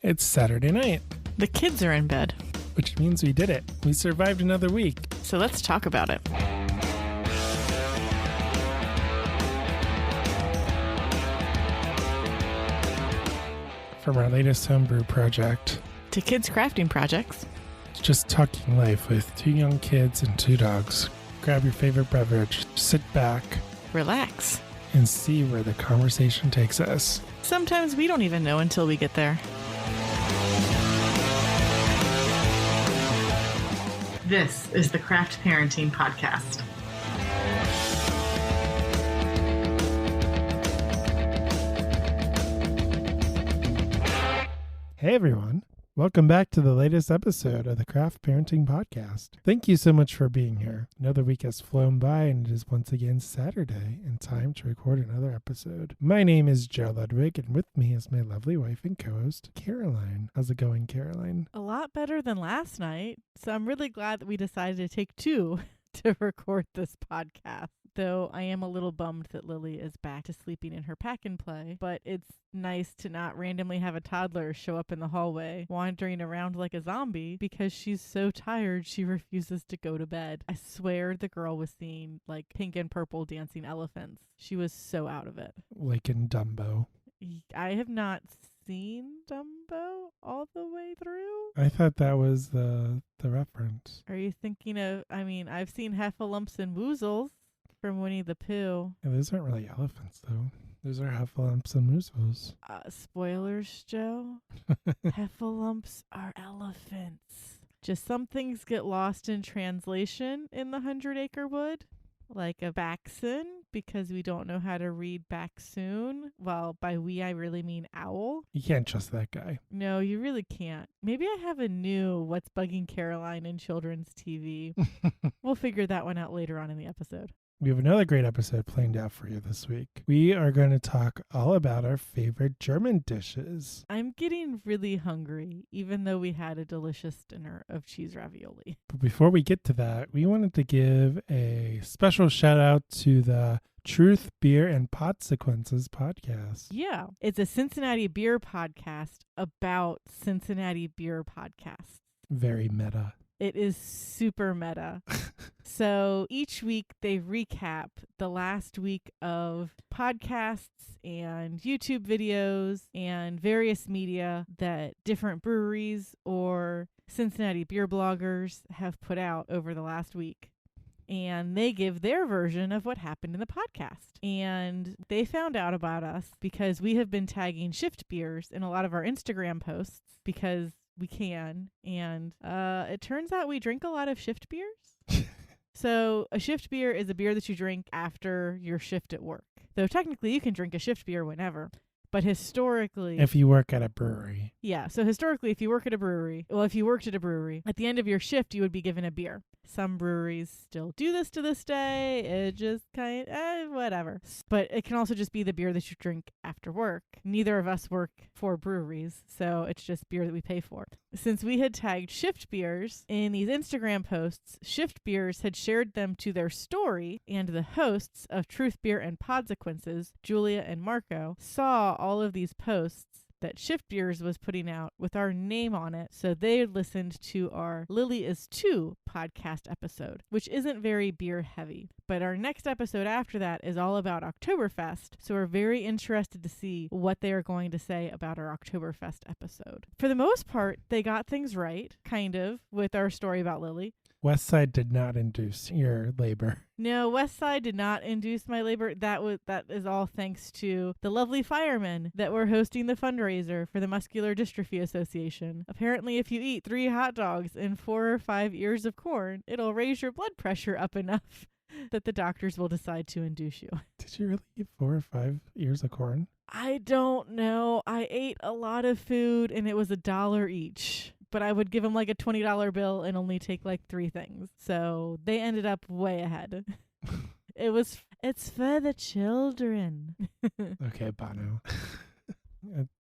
It's Saturday night, The kids are in bed, which means we did it. We survived another week. so let's talk about it. From our latest homebrew project, To kids' crafting projects. it's just talking life with two young kids and two dogs. Grab your favorite beverage, sit back, Relax. and see where the conversation takes us. Sometimes we don't even know until we get there. This is the Craft Parenting Podcast. Hey everyone, welcome back to the latest episode of the Craft Parenting Podcast. Thank you so much for being here. Another week has flown by and it is once again Saturday and time to record another episode. My name is Joe Ludwig and with me is my lovely wife and co-host, Caroline. How's it going, Caroline? A lot better than last night, so I'm really glad that we decided to take two to record this podcast. Though I am a little bummed that Lily is back to sleeping in her pack and play, but it's nice to not randomly have a toddler show up in the hallway wandering around like a zombie because she's so tired she refuses to go to bed. I swear the girl was seeing like pink and purple dancing elephants. She was so out of it. Like in Dumbo. I have not seen Dumbo all the way through. I thought that was the reference. Are you thinking of, I've seen Heffalumps and Woozles from Winnie the Pooh. Yeah, those aren't really elephants, though. Those are heffalumps and moozles. Spoilers, Joe. Heffalumps are elephants. Just some things get lost in translation in the 100-Acre Wood. Like a Baxon, because we don't know how to read Baxoon. Well, by we, I really mean owl. You can't trust that guy. No, you really can't. Maybe I have a new What's Bugging Caroline in children's TV. We'll figure that one out later on in the episode. We have another great episode planned out for you this week. We are going to talk all about our favorite German dishes. I'm getting really hungry, even though we had a delicious dinner of cheese ravioli. But before we get to that, we wanted to give a special shout out to the Truth, Beer, and Podsequences podcast. Yeah, it's a Cincinnati beer podcast about Cincinnati beer podcasts. Very meta. It is super meta. So each week they recap the last week of podcasts and YouTube videos and various media that different breweries or Cincinnati beer bloggers have put out over the last week. And they give their version of what happened in the podcast. And they found out about us because we have been tagging Shift Beers in a lot of our Instagram posts because we can. And it turns out we drink a lot of shift beers. So a shift beer is a beer that you drink after your shift at work. Though technically you can drink a shift beer whenever. But historically... If you work at a brewery. Yeah. So historically, if you worked at a brewery, at the end of your shift, you would be given a beer. Some breweries still do this to this day. It just whatever. But it can also just be the beer that you drink after work. Neither of us work for breweries, so it's just beer that we pay for. Since we had tagged Shift Beers in these Instagram posts, Shift Beers had shared them to their story, and the hosts of Truth, Beer, and Podsequences, Julia and Marco, saw all of these posts that Shift Beers was putting out with our name on it. So they listened to our Lily is 2 podcast episode, which isn't very beer heavy. But our next episode after that is all about Oktoberfest. So we're very interested to see what they are going to say about our Oktoberfest episode. For the most part, they got things right, kind of, with our story about Lily. Westside did not induce your labor. No, Westside did not induce my labor. That is all thanks to the lovely firemen that were hosting the fundraiser for the Muscular Dystrophy Association. Apparently, if you eat 3 hot dogs and 4 or 5 ears of corn, it'll raise your blood pressure up enough that the doctors will decide to induce you. Did you really eat 4 or 5 ears of corn? I don't know. I ate a lot of food and it was $1 each. But I would give them like a $20 bill and only take like 3 things. So they ended up way ahead. It's for the children. Okay, Bono.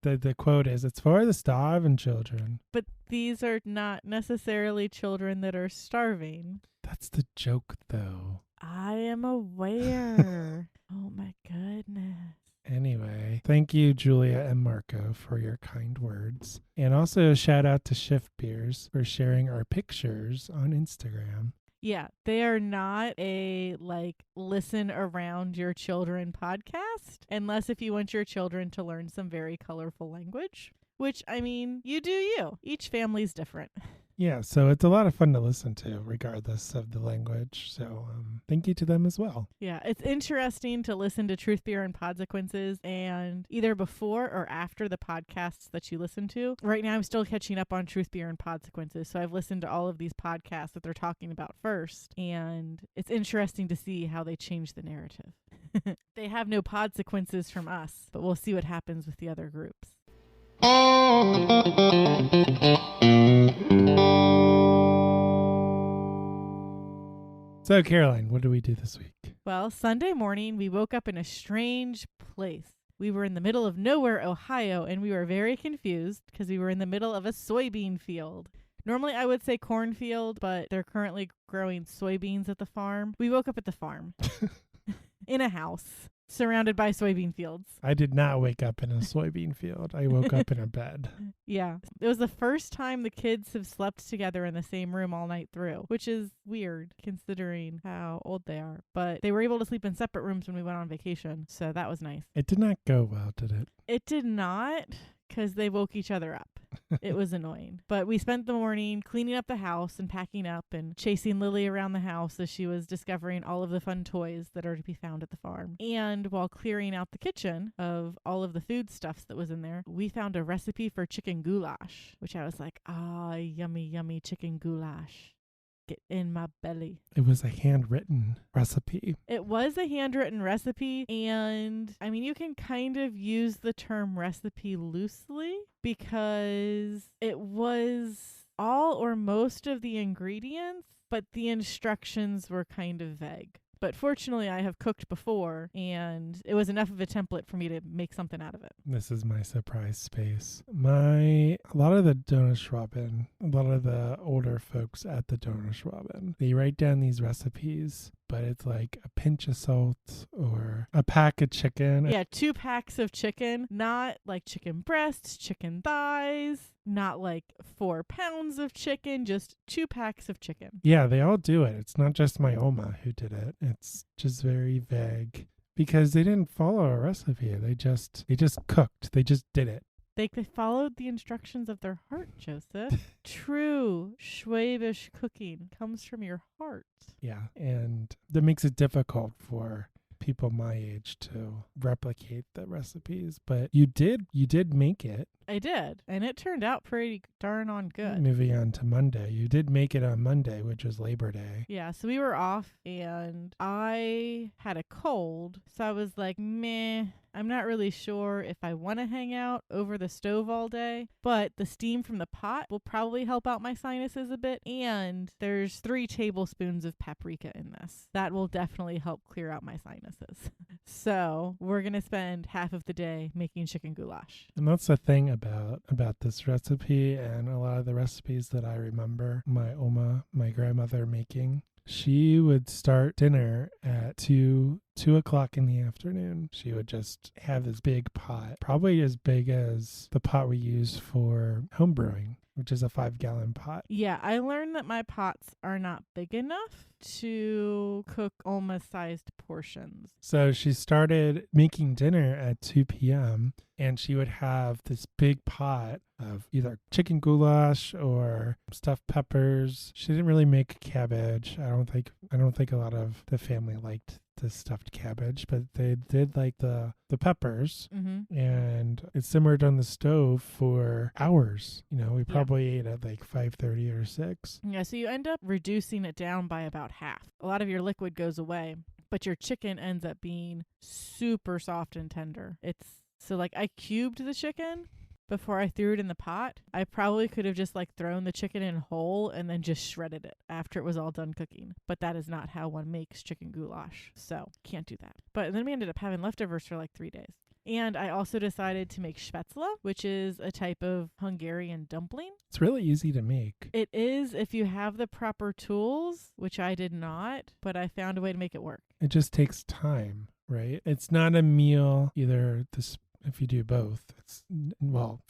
The quote is, it's for the starving children. But these are not necessarily children that are starving. That's the joke, though. I am aware. Oh my goodness. Anyway, thank you, Julia and Marco, for your kind words. And also a shout out to Shift Beers for sharing our pictures on Instagram. Yeah, they are not a listen around your children podcast, unless if you want your children to learn some very colorful language, which, I mean, you do you. Each family's different. Yeah, so it's a lot of fun to listen to, regardless of the language. So thank you to them as well. Yeah, it's interesting to listen to Truth, Beer, and Podsequences, and either before or after the podcasts that you listen to. Right now, I'm still catching up on Truth, Beer, and Podsequences, so I've listened to all of these podcasts that they're talking about first, and it's interesting to see how they change the narrative. They have no podsequences from us, but we'll see what happens with the other groups. So, Caroline, what did we do this week? Well, Sunday morning, we woke up in a strange place. We were in the middle of nowhere, Ohio, and we were very confused because we were in the middle of a soybean field. Normally, I would say cornfield, but they're currently growing soybeans at the farm. We woke up at the farm in a house surrounded by soybean fields. I did not wake up in a soybean field. I woke up in a bed. Yeah. It was the first time the kids have slept together in the same room all night through, which is weird considering how old they are. But they were able to sleep in separate rooms when we went on vacation, so that was nice. It did not go well, did it? It did not, because they woke each other up. It was annoying. But we spent the morning cleaning up the house and packing up and chasing Lily around the house as she was discovering all of the fun toys that are to be found at the farm. And while clearing out the kitchen of all of the foodstuffs that was in there, we found a recipe for chicken goulash, which I was like, yummy, yummy chicken goulash. Get in my belly. It was a handwritten recipe. It was a handwritten recipe, and I mean, you can kind of use the term recipe loosely because it was all or most of the ingredients, but the instructions were kind of vague. But fortunately, I have cooked before, and it was enough of a template for me to make something out of it. This is my surprise space. A lot of the Donnerschwaben, a lot of the older folks at the Donnerschwaben, they write down these recipes, but it's like a pinch of salt or a pack of chicken. Yeah, 2 packs of chicken, not like chicken breasts, chicken thighs, not like 4 pounds of chicken, just 2 packs of chicken. Yeah, they all do it. It's not just my Oma who did it. It's just very vague because they didn't follow a recipe. They just cooked. They just did it. They followed the instructions of their heart, Joseph. True Schwäbisch cooking comes from your heart. Yeah, and that makes it difficult for people my age to replicate the recipes, but you did make it. I did, and it turned out pretty darn on good. Moving on to Monday, you did make it on Monday, which was Labor Day. Yeah, so we were off, and I had a cold, so I was like, meh, I'm not really sure if I want to hang out over the stove all day, but the steam from the pot will probably help out my sinuses a bit, and there's 3 tablespoons of paprika in this. That will definitely help clear out my sinuses. So we're going to spend half of the day making chicken goulash. And that's the thing about this recipe and a lot of the recipes that I remember my Oma, my grandmother, making. She would start dinner at 2 o'clock in the afternoon. She would just have this big pot, probably as big as the pot we use for home brewing, which is a 5-gallon pot. Yeah, I learned that my pots are not big enough to cook Oma-sized portions. So she started making dinner at 2 p.m. and she would have this big pot of either chicken goulash or stuffed peppers. She didn't really make cabbage. I don't think a lot of the family liked the stuffed cabbage, but they did like the peppers, and it simmered on the stove for hours. You know, we probably ate at like 5:30 or 6. Yeah, so you end up reducing it down by about half. A lot of your liquid goes away, but your chicken ends up being super soft and tender. So like I cubed the chicken before I threw it in the pot. I probably could have just like thrown the chicken in whole and then just shredded it after it was all done cooking. But that is not how one makes chicken goulash. So can't do that. But then we ended up having leftovers for like 3 days. And I also decided to make spaetzle, which is a type of Hungarian dumpling. It's really easy to make. It is if you have the proper tools, which I did not, but I found a way to make it work. It just takes time. right? It's not a meal either. This, if you do both,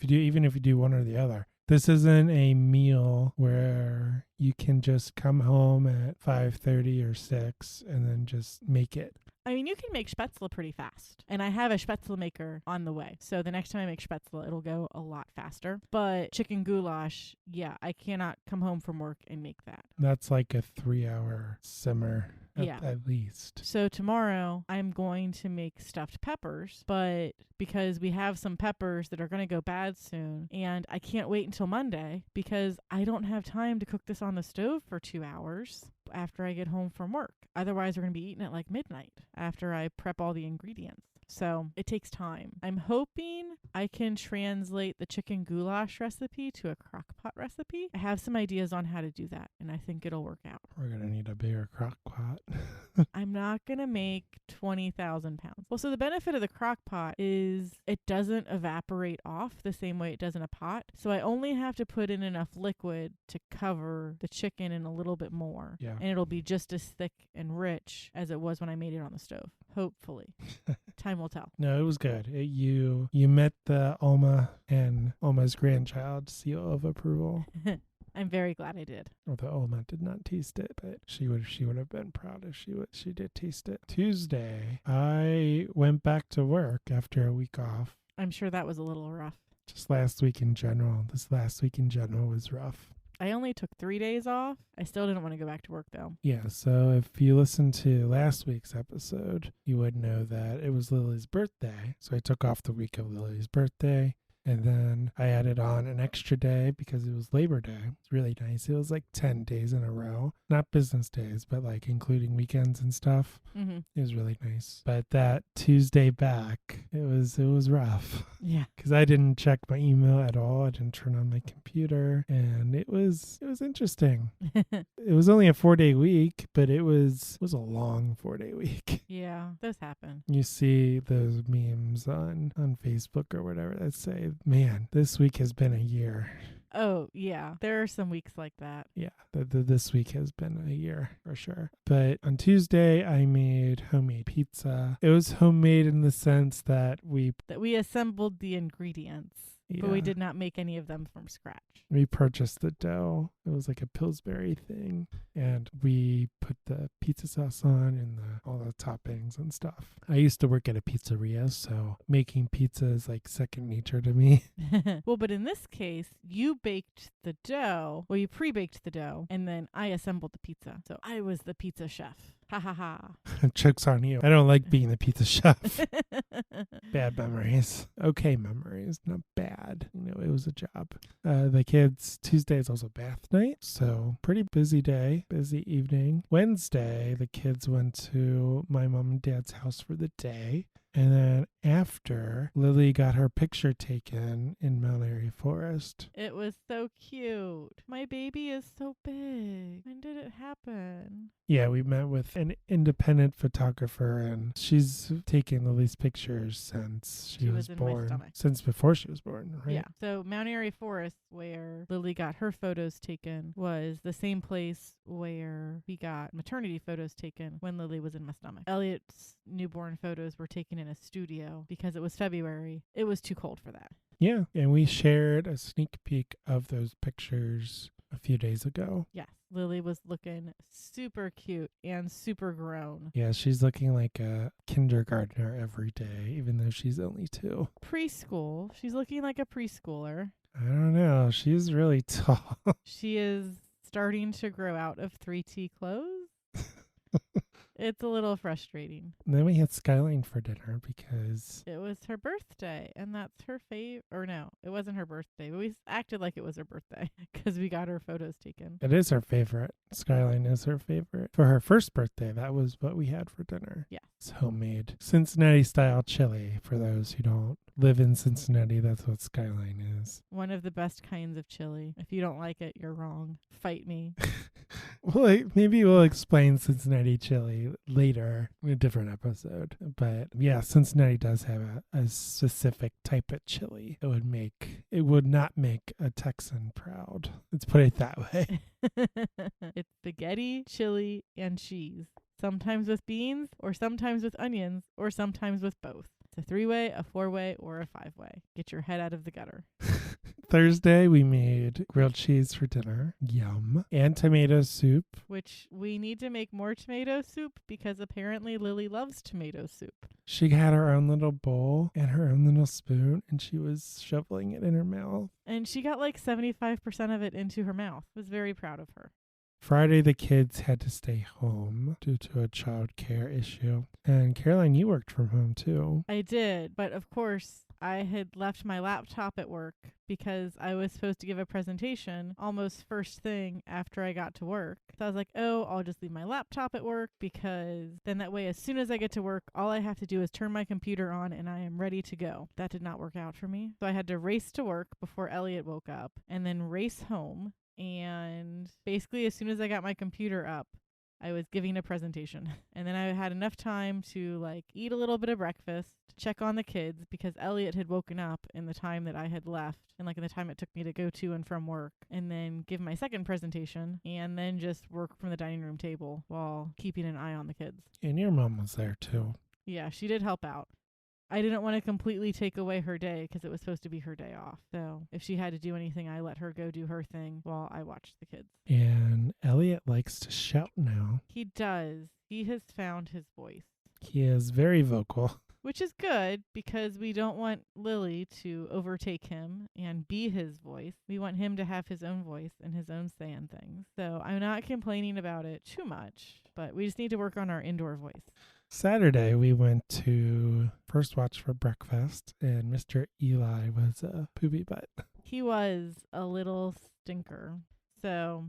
even if you do one or the other. This isn't a meal where you can just come home at 5:30 or 6 and then just make it. I mean, you can make spaetzle pretty fast. And I have a spaetzle maker on the way. So the next time I make spaetzle, it'll go a lot faster. But chicken goulash, yeah, I cannot come home from work and make that. That's like a 3-hour simmer at least. So tomorrow I'm going to make stuffed peppers, but because we have some peppers that are going to go bad soon, and I can't wait until Monday because I don't have time to cook this on the stove for 2 hours after I get home from work. Otherwise, we're going to be eating at like midnight after I prep all the ingredients. So it takes time. I'm hoping I can translate the chicken goulash recipe to a crock pot recipe. I have some ideas on how to do that, and I think it'll work out. We're going to need a bigger crock pot. I'm not going to make 20,000 pounds. Well, so the benefit of the crock pot is it doesn't evaporate off the same way it does in a pot. So I only have to put in enough liquid to cover the chicken and a little bit more. Yeah. And it'll be just as thick and rich as it was when I made it on the stove. Hopefully. Time will tell. No, it was good. You met the Alma and Alma's grandchild seal of approval. I'm very glad I did. Although Alma did not taste it, but she would have been proud if she did taste it. Tuesday, I went back to work after a week off. I'm sure that was a little rough. Just last week in general. This last week in general was rough. I only took 3 days off. I still didn't want to go back to work, though. Yeah, so if you listened to last week's episode, you would know that it was Lily's birthday. So I took off the week of Lily's birthday. And then I added on an extra day because it was Labor Day. It's really nice. It was like 10 days in a row. Not business days, but like including weekends and stuff. Mm-hmm. It was really nice. But that Tuesday back, it was rough. Yeah. Because I didn't check my email at all. I didn't turn on my computer. And it was interesting. It was only a 4-day week, but it was a long 4-day week. Yeah, those happen. You see those memes on Facebook or whatever that say, man, this week has been a year. Oh, yeah. There are some weeks like that. Yeah, this week has been a year for sure. But on Tuesday, I made homemade pizza. It was homemade in the sense that we assembled the ingredients. Yeah. But we did not make any of them from scratch. We purchased the dough. It was like a Pillsbury thing. And we put the pizza sauce on and all the toppings and stuff. I used to work at a pizzeria, so making pizza is like second nature to me. Well, but in this case, you baked the dough. Well, you pre-baked the dough, and then I assembled the pizza. So I was the pizza chef. Ha ha ha. Joke's on you. I don't like being the pizza chef. Bad memories. Okay memories, not bad. It was a job. The kids, Tuesday is also bath night, so pretty busy day, busy evening. Wednesday, the kids went to my mom and dad's house for the day. And then after, Lily got her picture taken in Mount Airy Forest. It was so cute. My baby is so big. When did it happen? Yeah, we met with an independent photographer, and she's taken Lily's pictures since she was born. In my stomach. Since before she was born, right? Yeah. So Mount Airy Forest, where Lily got her photos taken, was the same place where we got maternity photos taken when Lily was in my stomach. Elliot's newborn photos were taken in a studio because it was February. It was too cold for that. Yeah, and we shared a sneak peek of those pictures a few days ago. Yes. Lily was looking super cute and super grown. Yeah, she's looking like a kindergartner every day, even though she's only 2. Preschool. She's looking like a preschooler. I don't know. She's really tall. She is starting to grow out of 3T clothes. It's a little frustrating. And then we had Skyline for dinner because it was her birthday, and that's her favorite. Or no, it wasn't her birthday, but we acted like it was her birthday because we got her photos taken. It is her favorite. Skyline is her favorite. For her first birthday, that was what we had for dinner. Yeah. It's homemade Cincinnati style chili. For those who don't live in Cincinnati, that's what Skyline is. One of the best kinds of chili. If you don't like it, you're wrong. Fight me. Well, maybe we'll explain Cincinnati chili later in a different episode. But yeah, Cincinnati does have a specific type of chili. It would not make a Texan proud. Let's put it that way. It's spaghetti, chili, and cheese. sometimes with beans, or sometimes with onions, or sometimes with both. It's a 3-way, a 4-way, or a 5-way. Get your head out of the gutter. Thursday, we made grilled cheese for dinner. Yum. And tomato soup. Which we need to make more tomato soup because apparently Lily loves tomato soup. She had her own little bowl and her own little spoon, and she was shoveling it in her mouth. And she got like 75% of it into her mouth. I was very proud of her. Friday, the kids had to stay home due to a child care issue. And Caroline, you worked from home too. I did, but of course, I had left my laptop at work because I was supposed to give a presentation almost first thing after I got to work. So I was like, oh, I'll just leave my laptop at work because then that way, as soon as I get to work, all I have to do is turn my computer on and I am ready to go. That did not work out for me. So I had to race to work before Elliot woke up and then race home. And basically, as soon as I got my computer up, I was giving a presentation. And then I had enough time to like eat a little bit of breakfast, check on the kids because Elliot had woken up in the time that I had left and like in the time it took me to go to and from work, and then give my second presentation and then just work from the dining room table while keeping an eye on the kids. And your mom was there too. Yeah, she did help out. I didn't want to completely take away her day because it was supposed to be her day off. So if she had to do anything, I let her go do her thing while I watched the kids. And Elliot likes to shout now. He does. He has found his voice. He is very vocal. Which is good because we don't want Lily to overtake him and be his voice. We want him to have his own voice and his own say in things. So I'm not complaining about it too much, but we just need to work on our indoor voice. Saturday, we went to First Watch for breakfast, and Mr. Eli was a poopy butt. He was a little stinker. So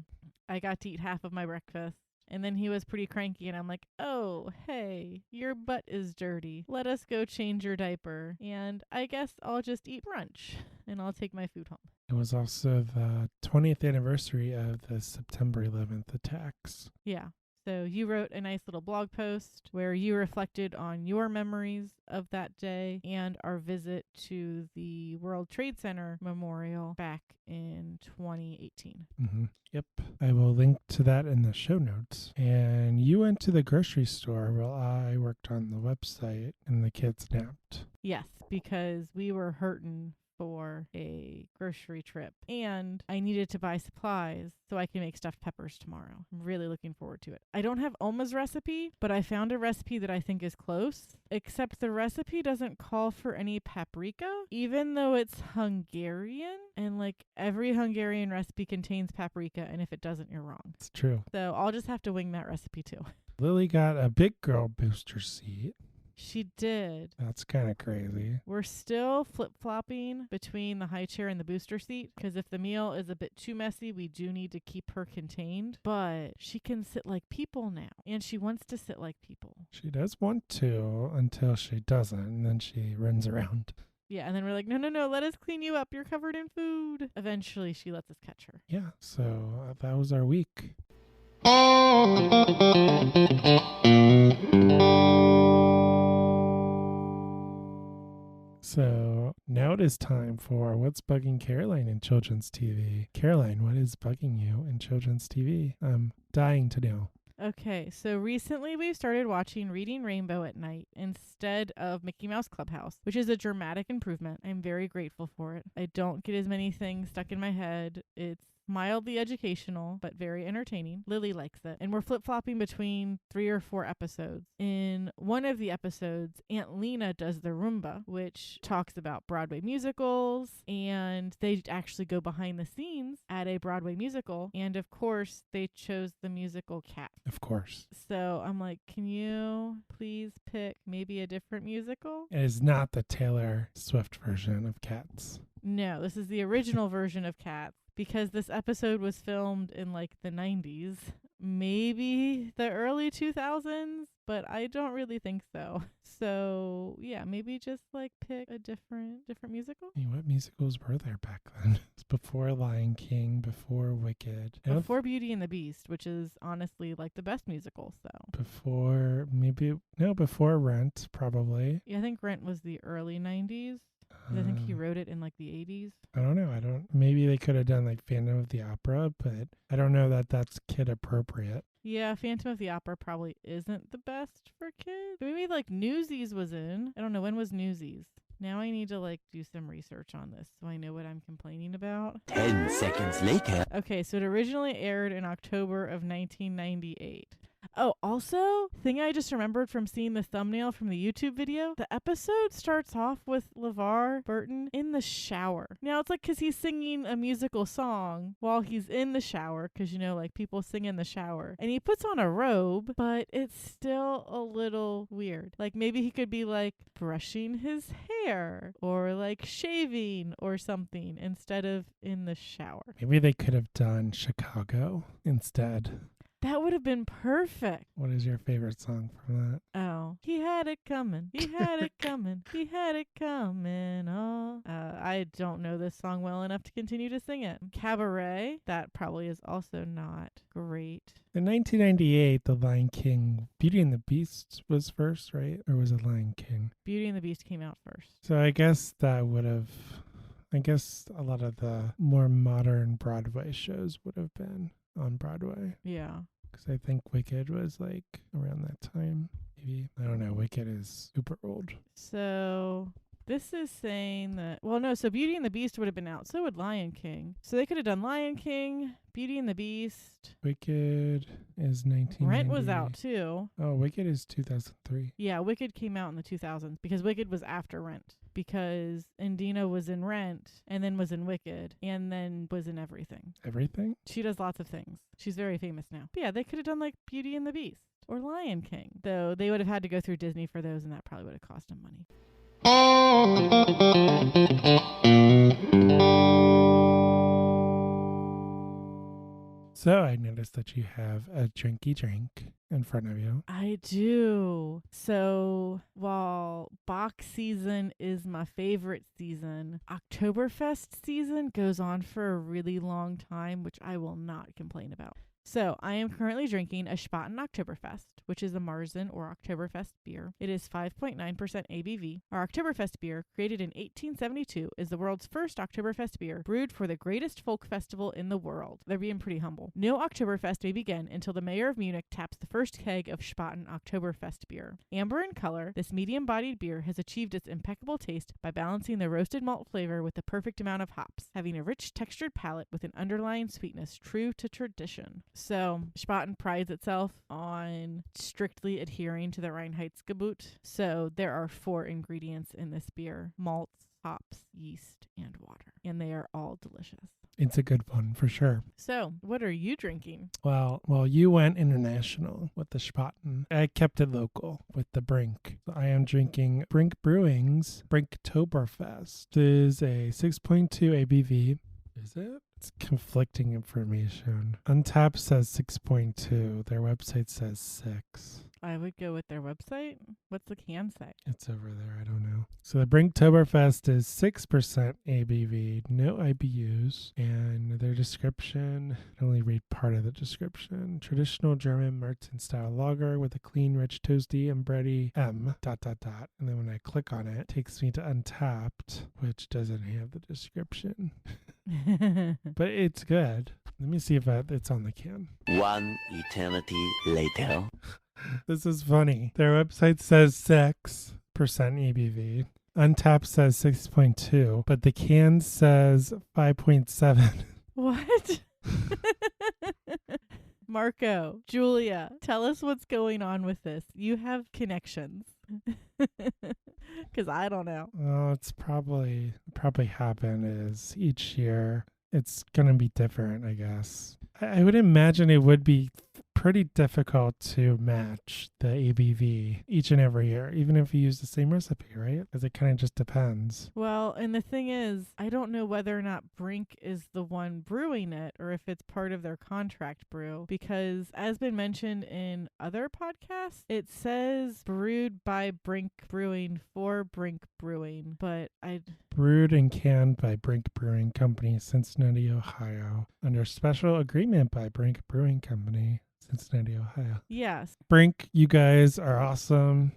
I got to eat half of my breakfast. And then he was pretty cranky, and I'm like, oh, hey, your butt is dirty. Let us go change your diaper. And I guess I'll just eat brunch, and I'll take my food home. It was also the 20th anniversary of the September 11th attacks. Yeah. So you wrote a nice little blog post where you reflected on your memories of that day and our visit to the World Trade Center Memorial back in 2018. Mm-hmm. Yep. I will link to that in the show notes. And you went to the grocery store while I worked on the website and the kids napped. Yes, because we were hurting for a grocery trip and I needed to buy supplies so I can make stuffed peppers tomorrow. I'm really looking forward to it. I don't have Oma's recipe, but I found a recipe that I think is close, except the recipe doesn't call for any paprika, even though it's Hungarian, and like every Hungarian recipe contains paprika, and if it doesn't, you're wrong. It's true. So I'll just have to wing that recipe too. Lily got a big girl booster seat. She did. That's kind of crazy. We're still flip-flopping between the high chair and the booster seat because if the meal is a bit too messy, we do need to keep her contained. But she can sit like people now, and she wants to sit like people. She does want to until she doesn't, and then she runs around. Yeah, and then we're like, no, let us clean you up. You're covered in food. Eventually, she lets us catch her. Yeah, so that was our week. So now it is time for What's Bugging Caroline in Children's TV. Caroline, what is bugging you in children's TV? I'm dying to know. Okay, so recently we've started watching Reading Rainbow at night instead of Mickey Mouse Clubhouse, which is a dramatic improvement. I'm very grateful for it. I don't get as many things stuck in my head. It's mildly educational, but very entertaining. Lily likes it. And we're flip-flopping between 3 or 4 episodes. In one of the episodes, Aunt Lena does the Roomba, which talks about Broadway musicals, and they actually go behind the scenes at a Broadway musical. And of course, they chose the musical Cats. Of course. So I'm like, can you please pick maybe a different musical? It is not the Taylor Swift version of Cats. No, this is the original version of Cats. Because this episode was filmed in like the 90s, maybe the early 2000s, but I don't really think so. So yeah, maybe just like pick a different musical. I mean, what musicals were there back then? It's before Lion King, before Wicked. Before Beauty and the Beast, which is honestly like the best musical. So before Rent, probably. Yeah, I think Rent was the early 90s. 'Cause I think he wrote it in like the 80s. I don't know. Maybe they could have done like Phantom of the Opera, but I don't know that that's kid appropriate. Yeah, Phantom of the Opera probably isn't the best for kids. Maybe like Newsies was in. I don't know. When was Newsies? Now I need to like do some research on this so I know what I'm complaining about. 10 seconds later. Okay, so it originally aired in October of 1998. Oh, also, thing I just remembered from seeing the thumbnail from the YouTube video, the episode starts off with LeVar Burton in the shower. Now, it's like because he's singing a musical song while he's in the shower, because, you know, like people sing in the shower. And he puts on a robe, but it's still a little weird. Like maybe he could be like brushing his hair or like shaving or something instead of in the shower. Maybe they could have done Chicago instead. That would have been perfect. What is your favorite song from that? Oh, he had it coming. He had it coming. He had it coming. Oh, I don't know this song well enough to continue to sing it. Cabaret. That probably is also not great. In 1998, The Lion King, Beauty and the Beast was first, right? Or was it Lion King? Beauty and the Beast came out first. So I guess that would have... I guess a lot of the more modern Broadway shows would have been on Broadway. Yeah. Because I think Wicked was like around that time. Maybe. I don't know. Wicked is super old. So this is saying that, well, no, so Beauty and the Beast would have been out. So would Lion King. So they could have done Lion King, Beauty and the Beast. Wicked is 1990. Rent was out too. Oh, Wicked is 2003. Yeah, Wicked came out in the 2000s because Wicked was after Rent. Because Indina was in Rent and then was in Wicked and then was in everything. Everything? She does lots of things. She's very famous now. But yeah, they could have done like Beauty and the Beast or Lion King. Though they would have had to go through Disney for those and that probably would have cost them money. So I noticed that you have a drinky drink in front of you. I do. So while Bach season is my favorite season, Oktoberfest season goes on for a really long time, which I will not complain about. So I am currently drinking a Spaten Oktoberfest, which is a Marzen or Oktoberfest beer. It is 5.9% ABV. Our Oktoberfest beer, created in 1872, is the world's first Oktoberfest beer brewed for the greatest folk festival in the world. They're being pretty humble. No Oktoberfest may begin until the mayor of Munich taps the first keg of Spaten Oktoberfest beer. Amber in color, this medium-bodied beer has achieved its impeccable taste by balancing the roasted malt flavor with the perfect amount of hops, having a rich textured palate with an underlying sweetness true to tradition. So, Spaten prides itself on strictly adhering to the Reinheitsgebot. So, there are 4 ingredients in this beer: malts, hops, yeast, and water. And they are all delicious. It's a good one for sure. So, what are you drinking? Well, you went international with the Spaten. I kept it local with the Brink. So I am drinking Brink Brewing's Brinktoberfest. This is a 6.2 ABV. Is it? It's conflicting information. Untapped says 6.2. Their website says 6. I would go with their website. What's the can say? It's over there. I don't know. So the Brinktoberfest is 6% ABV, no IBUs, and their description, I only read part of the description. Traditional German Martin-style lager with a clean, rich, toasty, and bready And then when I click on it, it takes me to Untapped, which doesn't have the description. But it's good. Let me see if it's on the can. 1 eternity later. This is funny. Their website says 6% ABV. Untapped says 6.2, but the can says 5.7. What? Marco, Julia, tell us what's going on with this. You have connections. Because I don't know. Oh, it's probably happen is each year it's going to be different, I guess. I would imagine it would be pretty difficult to match the ABV each and every year, even if you use the same recipe, right? Because it kind of just depends. Well, and the thing is, I don't know whether or not Brink is the one brewing it or if it's part of their contract brew, because as been mentioned in other podcasts, it says brewed by Brink Brewing for Brink Brewing, but brewed and canned by Brink Brewing Company, Cincinnati, Ohio, under special agreement by Brink Brewing Company, Cincinnati, Ohio. Yes. Brink, you guys are awesome.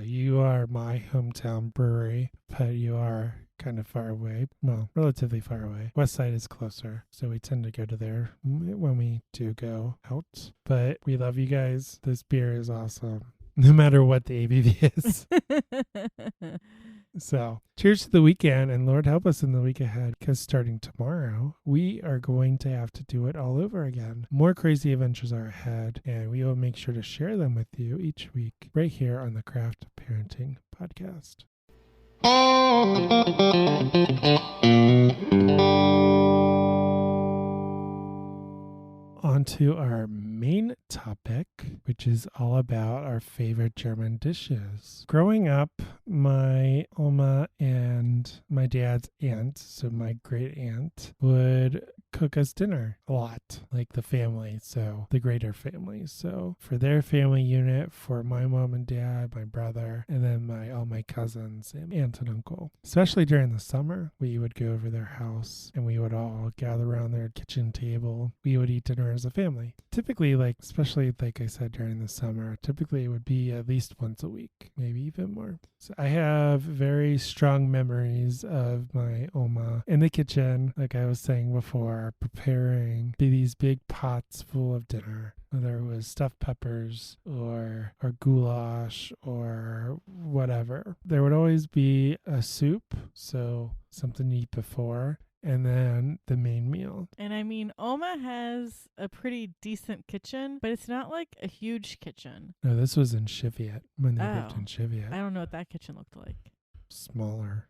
You are my hometown brewery, but you are kind of far away. Well, relatively far away. West Side is closer, so we tend to go to there when we do go out. But we love you guys. This beer is awesome, no matter what the ABV is. So, cheers to the weekend, and Lord help us in the week ahead, because starting tomorrow, we are going to have to do it all over again. More crazy adventures are ahead, and we will make sure to share them with you each week right here on the Craft Parenting Podcast. On to our main topic, which is all about our favorite German dishes. Growing up, my Oma and my dad's aunt, so my great aunt, would cook us dinner a lot, like the family, so the greater family. So for their family unit, for my mom and dad, my brother, and then all my cousins and aunt and uncle. Especially during the summer, we would go over their house and we would all gather around their kitchen table. We would eat dinner as a family. Typically, especially like I said, during the summer, typically it would be at least once a week, maybe even more. So I have very strong memories of my Oma in the kitchen, like I was saying before, preparing these big pots full of dinner, whether it was stuffed peppers or goulash or whatever. There would always be a soup, so something to eat before, and then the main meal. And I mean, Oma has a pretty decent kitchen, but it's not like a huge kitchen. No, this was in Cheviot, when they lived in I Cheviot. don't know what that kitchen looked like. Smaller.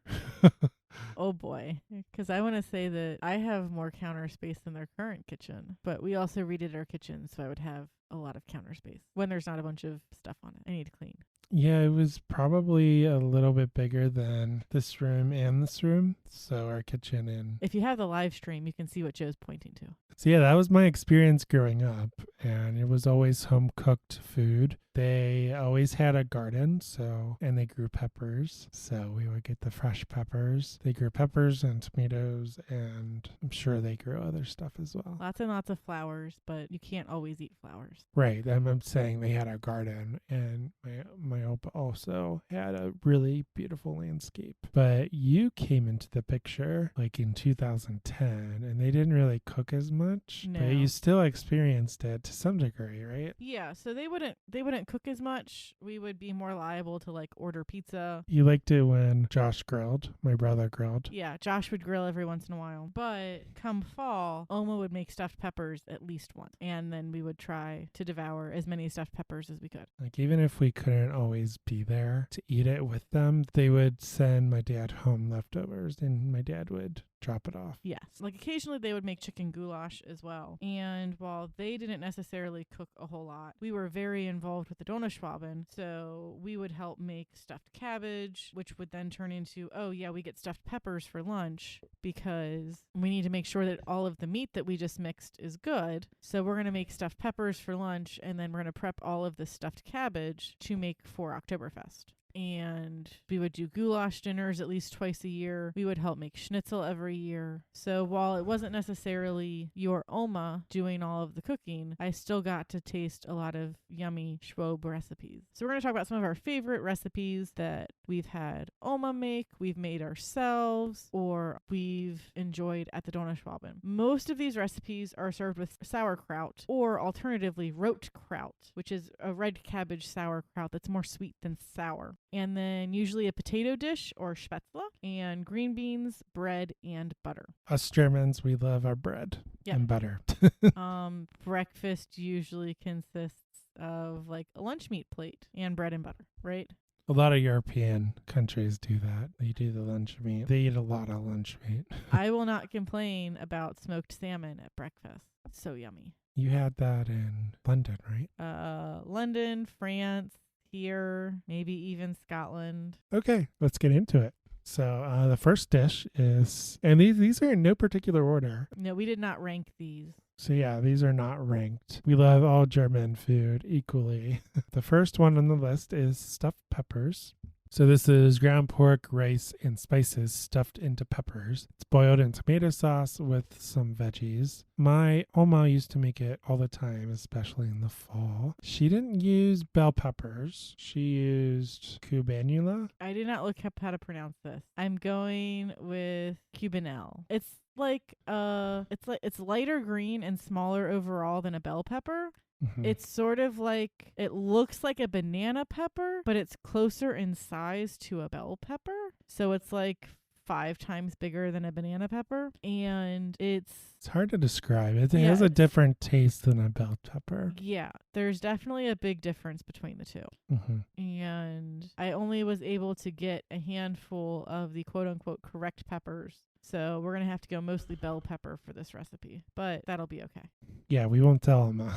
Oh boy. Because I want to say that I have more counter space than their current kitchen, but we also redid our kitchen, so I would have a lot of counter space when there's not a bunch of stuff on it I need to clean. Yeah, it was probably a little bit bigger than this room and this room. So our kitchen and... If you have the live stream, you can see what Joe's pointing to. So yeah, that was my experience growing up, and it was always home-cooked food. They always had a garden, and they grew peppers, so we would get the fresh peppers. They grew peppers and tomatoes, and I'm sure they grew other stuff as well. Lots and lots of flowers, but you can't always eat flowers. Right, I'm saying they had a garden, and my opa also had a really beautiful landscape. But you came into the picture like in 2010, and they didn't really cook as much, No. but you still experienced it to some degree, right? Yeah, so they wouldn't cook as much. We would be more liable to order pizza. You liked it when Josh grilled, my brother grilled. Yeah, Josh would grill every once in a while. But come fall, Oma would make stuffed peppers at least once. And then we would try to devour as many stuffed peppers as we could. Like, even if we couldn't always be there to eat it with them, they would send my dad home leftovers, and my dad would drop it off. Yes. Occasionally they would make chicken goulash as well. And while they didn't necessarily cook a whole lot, we were very involved with the Donnerschwaben. So we would help make stuffed cabbage, which would then turn into, oh yeah, we get stuffed peppers for lunch because we need to make sure that all of the meat that we just mixed is good. So we're going to make stuffed peppers for lunch, and then we're going to prep all of the stuffed cabbage to make for Oktoberfest. And we would do goulash dinners at least twice a year. We would help make Schnitzel every year. So while it wasn't necessarily your Oma doing all of the cooking, I still got to taste a lot of yummy Schwob recipes. So we're going to talk about some of our favorite recipes that we've had Oma make, we've made ourselves, or we've enjoyed at the Donnerschwaben. Most of these recipes are served with sauerkraut, or alternatively Rotkraut, which is a red cabbage sauerkraut that's more sweet than sour. And then usually a potato dish or spaetzle, and green beans, bread, and butter. Us Germans, we love our bread and butter. Breakfast usually consists of a lunch meat plate and bread and butter, right? A lot of European countries do that. They do the lunch meat. They eat a lot of lunch meat. I will not complain about smoked salmon at breakfast. It's so yummy. You had that in London, right? London, France, here, maybe even Scotland. Okay, let's get into it. So the first dish is, and these are in no particular order. No, we did not rank these. So yeah, these are not ranked. We love all German food equally. The first one on the list is stuffed peppers. So this is ground pork, rice, and spices stuffed into peppers. It's boiled in tomato sauce with some veggies. My Oma used to make it all the time, especially in the fall. She didn't use bell peppers. She used cubanula. I did not look up how to pronounce this. I'm going with cubanelle. It's lighter green and smaller overall than a bell pepper. Mhm. It's sort of like, it looks like a banana pepper, but it's closer in size to a bell pepper. So it's like 5 times bigger than a banana pepper. And It's hard to describe. It Yeah, has a it's- different taste than a bell pepper. yeah, there's definitely a big difference between the two. Hmm. And I only was able to get a handful of the quote unquote correct peppers. So we're going to have to go mostly bell pepper for this recipe, but that'll be okay. Yeah, we won't tell them.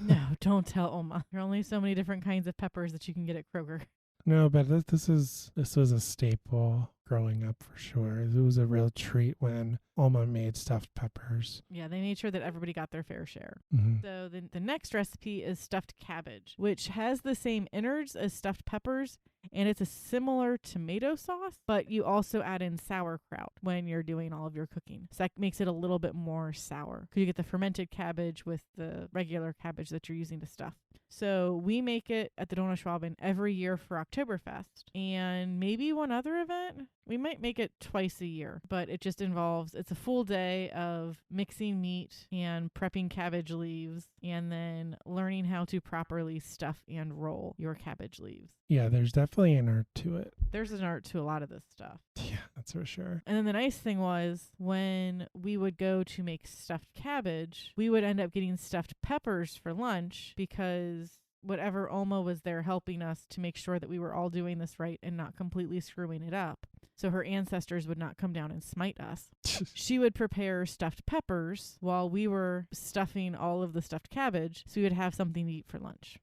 No, don't tell Oma. There are only so many different kinds of peppers that you can get at Kroger. No, but this was a staple growing up for sure. It was a real treat when Oma made stuffed peppers. Yeah, they made sure that everybody got their fair share. Hmm. So the next recipe is stuffed cabbage, which has the same innards as stuffed peppers, and it's a similar tomato sauce, but you also add in sauerkraut when you're doing all of your cooking. So that makes it a little bit more sour, because you get the fermented cabbage with the regular cabbage that you're using to stuff. So we make it at the Donauschwaben every year for Oktoberfest, and maybe one other event. We might make it twice a year, but it just involves, it's a full day of mixing meat and prepping cabbage leaves and then learning how to properly stuff and roll your cabbage leaves. Yeah, there's definitely an art to it. There's an art to a lot of this stuff. Yeah, that's for sure. And then the nice thing was, when we would go to make stuffed cabbage, we would end up getting stuffed peppers for lunch, because whatever Oma was there helping us to make sure that we were all doing this right and not completely screwing it up, so her ancestors would not come down and smite us. She would prepare stuffed peppers while we were stuffing all of the stuffed cabbage, so we would have something to eat for lunch.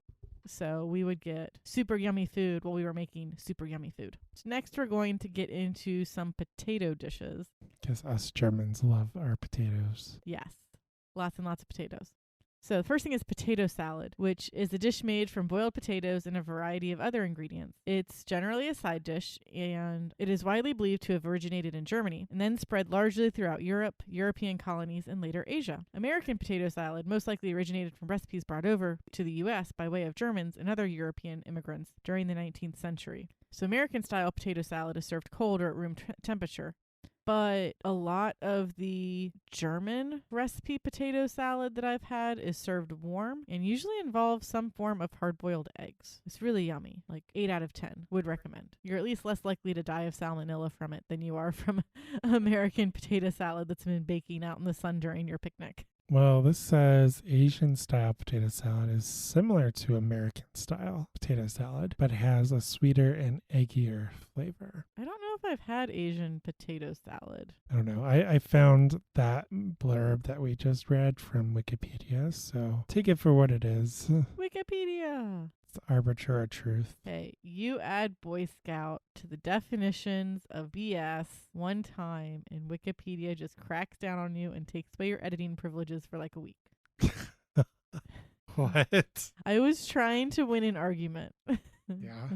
So we would get super yummy food while we were making super yummy food. So next we're going to get into some potato dishes. Because us Germans love our potatoes. Yes, lots and lots of potatoes. So the first thing is potato salad, which is a dish made from boiled potatoes and a variety of other ingredients. It's generally a side dish, and it is widely believed to have originated in Germany and then spread largely throughout Europe, European colonies, and later Asia. American potato salad most likely originated from recipes brought over to the U.S. by way of Germans and other European immigrants during the 19th century. So American-style potato salad is served cold or at room temperature. But a lot of the German recipe potato salad that I've had is served warm and usually involves some form of hard-boiled eggs. It's really yummy. Like 8 out of 10 would recommend. You're at least less likely to die of salmonella from it than you are from American potato salad that's been baking out in the sun during your picnic. Well, this says Asian-style potato salad is similar to American-style potato salad, but has a sweeter and eggier flavor. I don't know if I've had Asian potato salad. I don't know. I found that blurb that we just read from Wikipedia, so take it for what it is. Wikipedia. It's arbiter of truth. Hey, you add Boy Scout to the definitions of BS one time, and Wikipedia just cracks down on you and takes away your editing privileges for like a week. What? I was trying to win an argument. Yeah.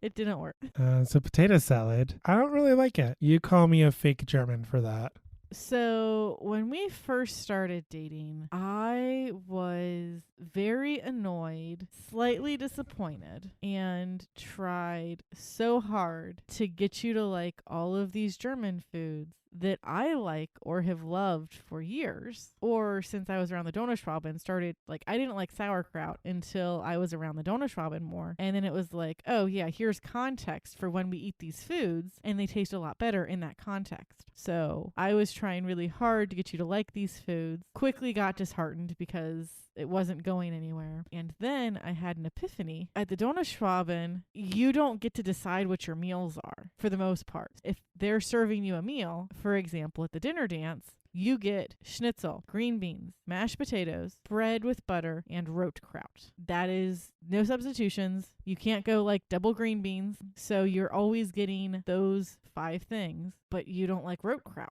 It didn't work. So potato salad, I don't really like it. You call me a fake German for that. So when we first started dating, I was very annoyed, slightly disappointed, and tried so hard to get you to like all of these German foods that I like or have loved for years. Or since I was around the Donauschwaben, started like, I didn't like sauerkraut until I was around the Donauschwaben more. And then it was like, oh yeah, here's context for when we eat these foods, and they taste a lot better in that context. So I was trying really hard to get you to like these foods, quickly got disheartened because it wasn't going anywhere. And then I had an epiphany. At the Donauschwaben, you don't get to decide what your meals are for the most part. If they're serving you a meal, for example, at the dinner dance, you get Schnitzel, green beans, mashed potatoes, bread with butter, and Rotkraut. That is no substitutions. You can't go like double green beans. So you're always getting those 5 things, but you don't like Rotkraut.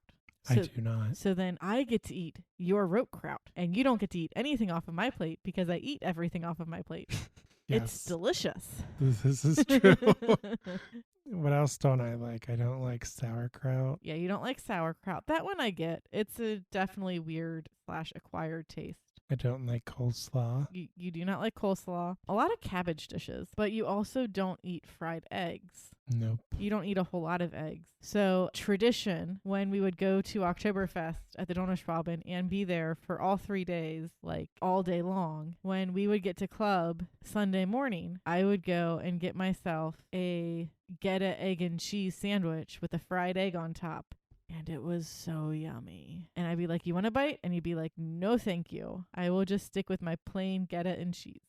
I do not. So then I get to eat your Rotkraut, and you don't get to eat anything off of my plate because I eat everything off of my plate. It's delicious. This is true. What else don't I like? I don't like sauerkraut. Yeah, you don't like sauerkraut. That one I get. It's a definitely weird / acquired taste. I don't like coleslaw. You do not like coleslaw. A lot of cabbage dishes, but you also don't eat fried eggs. Nope. You don't eat a whole lot of eggs. So tradition, when we would go to Oktoberfest at the Donnerschwaben and be there for all 3 days, like all day long, when we would get to club Sunday morning, I would go and get myself a Gouda egg and cheese sandwich with a fried egg on top. And it was so yummy. And I'd be like, you want a bite? And you'd be like, no, thank you. I will just stick with my plain Gouda and cheese.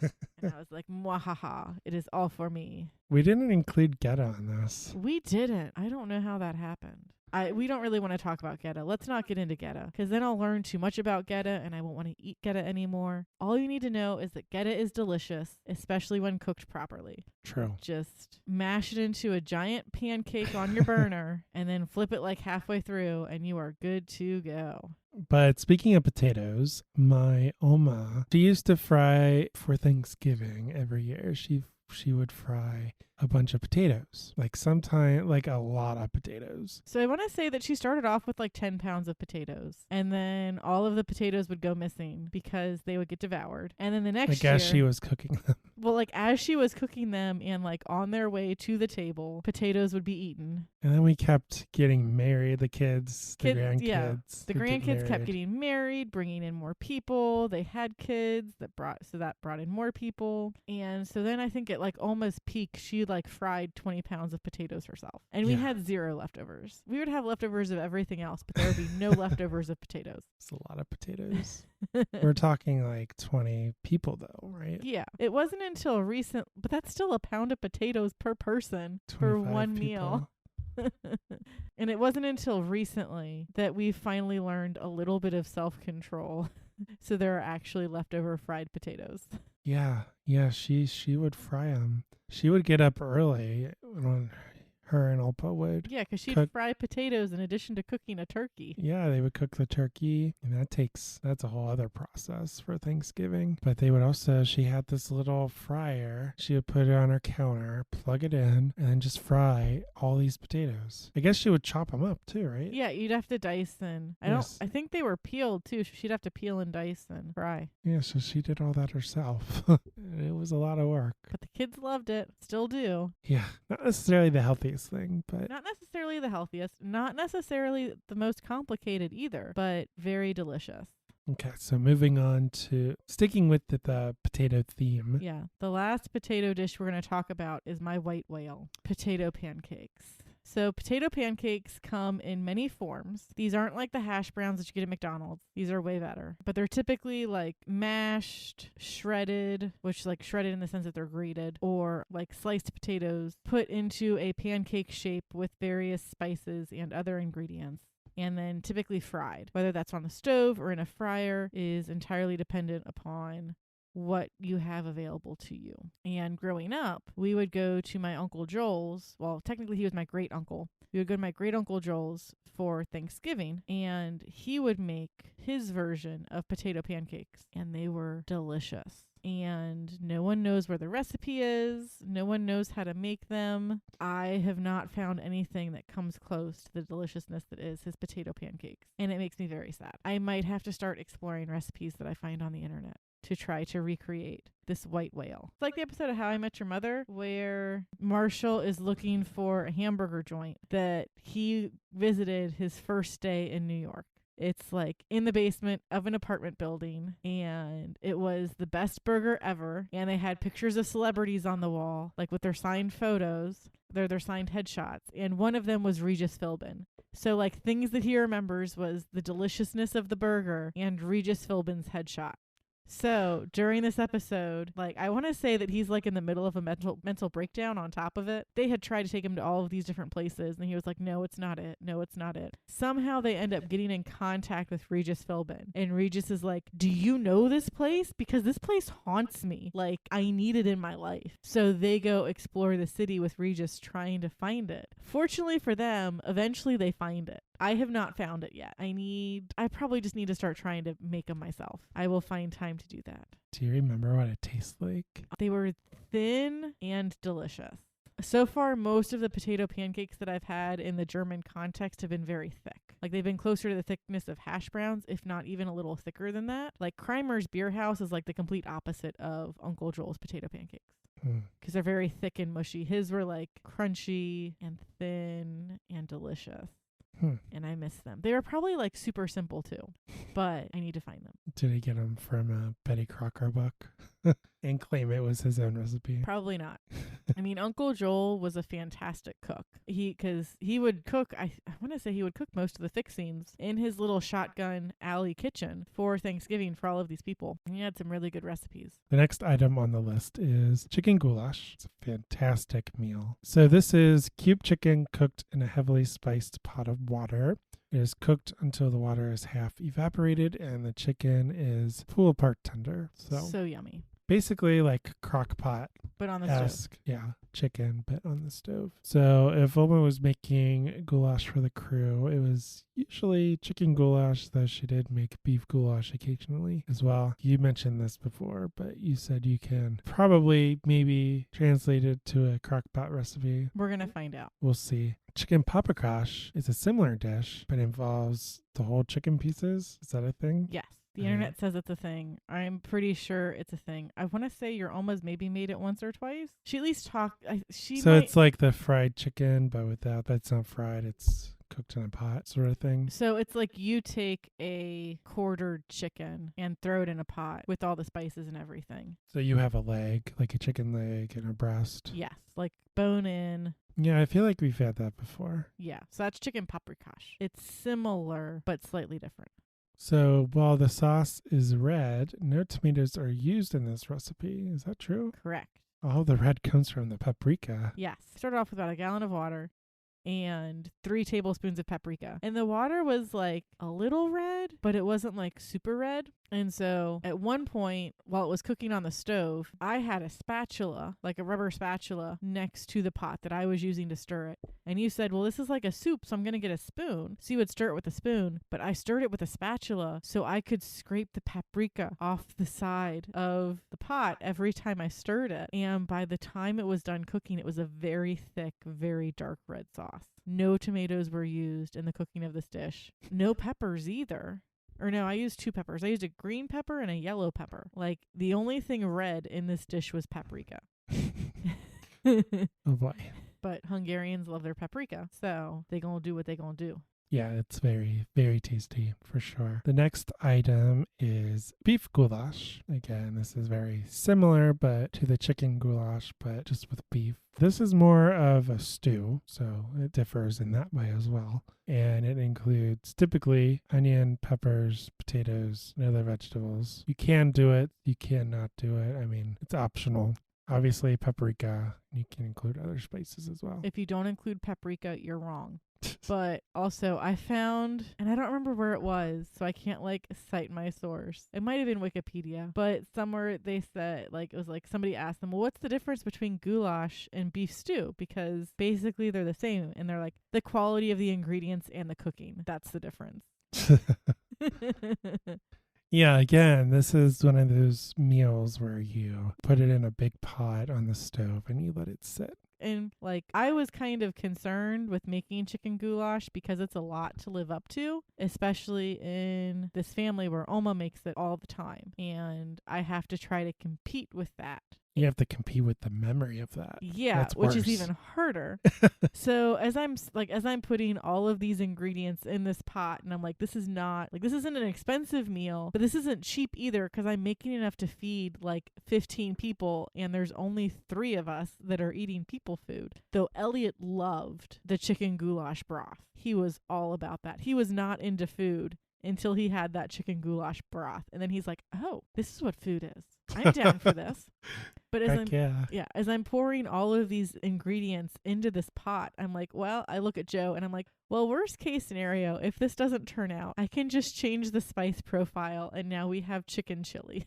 And I was like, mwahaha, it is all for me. We didn't include Gouda on this. We didn't. I don't know how that happened. We don't really want to talk about Gouda. Let's not get into Gouda, because then I'll learn too much about Gouda and I won't want to eat Gouda anymore. All you need to know is that Gouda is delicious, especially when cooked properly. True. Just mash it into a giant pancake on your burner and then flip it like halfway through and you are good to go. But speaking of potatoes, my Oma, she used to fry for Thanksgiving every year. She would fry a bunch of potatoes, like a lot of potatoes. So I want to say that she started off with like 10 pounds of potatoes, and then all of the potatoes would go missing because they would get devoured. And then the next year, as she was cooking them. Well, like as she was cooking them and like on their way to the table, potatoes would be eaten. And then we kept getting married, the grandkids. Yeah, the grandkids kept getting married, bringing in more people. They had kids that brought in more people. And so then I think it like almost peaked. She like fried 20 pounds of potatoes herself. And we had 0 leftovers. We would have leftovers of everything else, but there would be no leftovers of potatoes. It's a lot of potatoes. We're talking like 20 people though, right? Yeah. It wasn't until recent, but that's still a pound of potatoes per person for one meal. And it wasn't until recently that we finally learned a little bit of self-control. So there are actually leftover fried potatoes. Yeah, she would fry them. She would get up early when her and Olpa would. Yeah, because she'd fry potatoes in addition to cooking a turkey. Yeah, they would cook the turkey, and that's a whole other process for Thanksgiving. But they would also, she had this little fryer. She would put it on her counter, plug it in, and then just fry all these potatoes. I guess she would chop them up too, right? Yeah, you'd have to dice and I think they were peeled too. She'd have to peel and dice and fry. Yeah, so she did all that herself. It was a lot of work. But the kids loved it. Still do. Yeah, not necessarily the healthiest thing, but not necessarily the healthiest, not necessarily the most complicated either, but very delicious. Okay, so moving on to sticking with the potato theme. Yeah, the last potato dish we're going to talk about is my white whale, potato pancakes. So potato pancakes come in many forms. These aren't like the hash browns that you get at McDonald's. These are way better. But they're typically like mashed, shredded, which like shredded in the sense that they're grated, or like sliced potatoes put into a pancake shape with various spices and other ingredients. And then typically fried. Whether that's on the stove or in a fryer is entirely dependent upon what you have available to you. And growing up, we would go to my Uncle Joel's. Well, technically he was my great uncle. We would go to my great Uncle Joel's for Thanksgiving, and he would make his version of potato pancakes, and they were delicious. And no one knows where the recipe is. No one knows how to make them. I have not found anything that comes close to the deliciousness that is his potato pancakes. And it makes me very sad. I might have to start exploring recipes that I find on the internet to try to recreate this white whale. It's like the episode of How I Met Your Mother where Marshall is looking for a hamburger joint that he visited his first day in New York. It's like in the basement of an apartment building, and it was the best burger ever. And they had pictures of celebrities on the wall, like with their signed photos, their signed headshots. And one of them was Regis Philbin. So like things that he remembers was the deliciousness of the burger and Regis Philbin's headshot. So during this episode, like I want to say that he's like in the middle of a mental breakdown on top of it. They had tried to take him to all of these different places, and he was like, no, it's not it. No, it's not it. Somehow they end up getting in contact with Regis Philbin. And Regis is like, do you know this place? Because this place haunts me. Like I need it in my life. So they go explore the city with Regis trying to find it. Fortunately for them, eventually they find it. I have not found it yet. I probably just need to start trying to make them myself. I will find time to do that. Do you remember what it tastes like? They were thin and delicious. So far, most of the potato pancakes that I've had in the German context have been very thick. Like they've been closer to the thickness of hash browns, if not even a little thicker than that. Like Kreimer's Beer House is like the complete opposite of Uncle Joel's potato pancakes. Because they're very thick and mushy. His were like crunchy and thin and delicious. And I miss them. They were probably like super simple too, but I need to find them. Did he get them from a Betty Crocker book and claim it was his own recipe? Probably not. I mean, Uncle Joel was a fantastic cook. Because he would cook, I want to say he would cook most of the fixings in his little shotgun alley kitchen for Thanksgiving for all of these people. And he had some really good recipes. The next item on the list is chicken goulash. It's a fantastic meal. So this is cube chicken cooked in a heavily spiced pot of water. It is cooked until the water is half evaporated and the chicken is pull apart tender. So yummy. Basically like crock pot. But on the stove. Yeah, chicken, but on the stove. So if Oma was making goulash for the crew, it was usually chicken goulash, though she did make beef goulash occasionally as well. You mentioned this before, but you said you can probably maybe translate it to a crock pot recipe. We're going to find out. We'll see. Chicken paprikash is a similar dish, but involves the whole chicken pieces. Is that a thing? Yes. The internet says it's a thing. I'm pretty sure it's a thing. I want to say your Oma's maybe made it once or twice. She at least talked. It's like the fried chicken, but without, but it's not fried. It's cooked in a pot sort of thing. So it's like you take a quartered chicken and throw it in a pot with all the spices and everything. So you have a leg, like a chicken leg and a breast. Yes, like bone in. Yeah, I feel like we've had that before. Yeah, so that's chicken paprikash. It's similar, but slightly different. So while the sauce is red, no tomatoes are used in this recipe. Is that true? Correct. All the red comes from the paprika. Yes. Started off with about a gallon of water and 3 tablespoons of paprika. And the water was like a little red, but it wasn't like super red. And so at one point, while it was cooking on the stove, I had a spatula, like a rubber spatula, next to the pot that I was using to stir it. And you said, well, this is like a soup, so I'm going to get a spoon. So you would stir it with a spoon, but I stirred it with a spatula so I could scrape the paprika off the side of the pot every time I stirred it. And by the time it was done cooking, it was a very thick, very dark red sauce. No tomatoes were used in the cooking of this dish. No peppers either. Or no, I used 2 peppers. I used a green pepper and a yellow pepper. Like, the only thing red in this dish was paprika. Oh, boy. But Hungarians love their paprika, so they gonna do what they gonna do. Yeah, it's very, very tasty for sure. The next item is beef goulash. Again, this is very similar but to the chicken goulash, but just with beef. This is more of a stew, so it differs in that way as well. And it includes typically onion, peppers, potatoes, and other vegetables. You can do it, you cannot do it. I mean, it's optional. Obviously, paprika. You can include other spices as well. If you don't include paprika, you're wrong. But also, I found, and I don't remember where it was, so I can't like cite my source. It might have been Wikipedia, but somewhere they said, like, it was like somebody asked them, well, what's the difference between goulash and beef stew? Because basically they're the same. And they're like, the quality of the ingredients and the cooking. That's the difference. Yeah, again, this is one of those meals where you put it in a big pot on the stove and you let it sit. And like, I was kind of concerned with making chicken goulash because it's a lot to live up to, especially in this family where Oma makes it all the time. And I have to try to compete with that. You have to compete with the memory of that. Yeah, That's which worse. is even harder. So as I'm putting all of these ingredients in this pot, and I'm like, this isn't an expensive meal, but this isn't cheap either because I'm making enough to feed like 15 people, and there's only 3 of us that are eating people food. Though Elliot loved the chicken goulash broth. He was all about that. He was not into food until he had that chicken goulash broth. And then he's like, oh, this is what food is. I'm down for this. But as I'm pouring all of these ingredients into this pot, I'm like, well, I look at Joe and I'm like, well, worst case scenario, if this doesn't turn out, I can just change the spice profile and now we have chicken chili.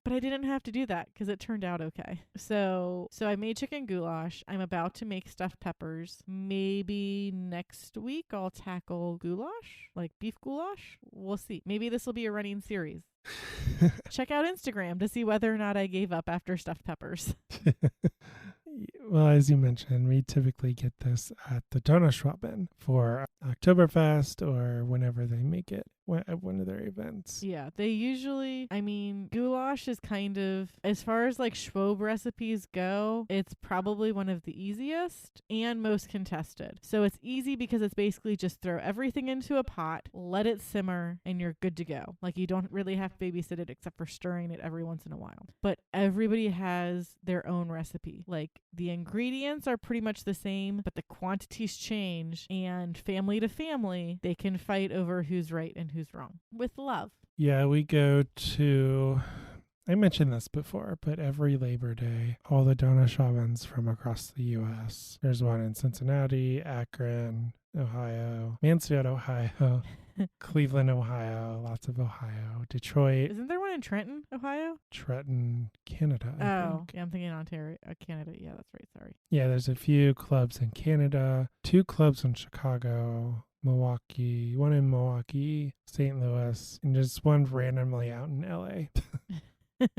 But I didn't have to do that because it turned out okay. So I made chicken goulash. I'm about to make stuffed peppers. Maybe next week I'll tackle goulash, like beef goulash. We'll see. Maybe this will be a running series. Check out Instagram to see whether or not I gave up after stuffed peppers. Well, as you mentioned, we typically get this at the Donnerschwaben for Oktoberfest or whenever they make it at one of their events. Yeah, they usually, goulash is kind of, as far as like Schwob recipes go, it's probably one of the easiest and most contested. So it's easy because it's basically just throw everything into a pot, let it simmer, and you're good to go. Like you don't really have to babysit it except for stirring it every once in a while. But everybody has their own recipe. Like the ingredients are pretty much the same, but the quantities change, and family to family, they can fight over who's right and who's wrong. With love. Yeah, we go to, I mentioned this before, but every Labor Day, all the Donnerschwabens from across the U.S. There's one in Cincinnati, Akron, Ohio, Mansfield, Ohio, Cleveland, Ohio, lots of Ohio, Detroit. Isn't there one in Trenton, Ohio? Trenton, Canada, I think. Yeah, I'm thinking Ontario, Canada. Yeah, that's right. Sorry. Yeah, there's a few clubs in Canada, 2 clubs in Chicago, Milwaukee, one in Milwaukee, St. Louis, and just one randomly out in LA.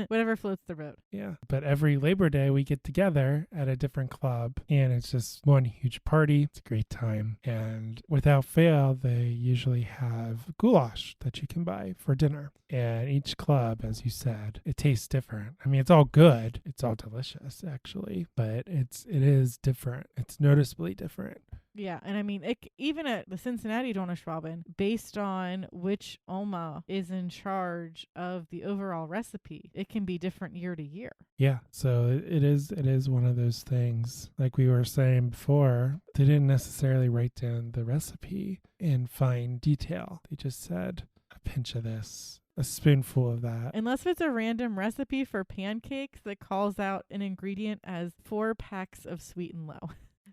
Whatever floats their boat. Yeah. But every Labor Day we get together at a different club, and it's just one huge party. It's a great time. And without fail, they usually have goulash that you can buy for dinner. And each club, as you said, it tastes different. I mean, it's all good. It's all delicious, actually. But it is different. It's noticeably different. Yeah, and even at the Cincinnati Donnerschwaben, based on which Oma is in charge of the overall recipe, it can be different year to year. Yeah, so it is one of those things. Like we were saying before, they didn't necessarily write down the recipe in fine detail. They just said a pinch of this, a spoonful of that. Unless it's a random recipe for pancakes that calls out an ingredient as 4 packs of sweet and low.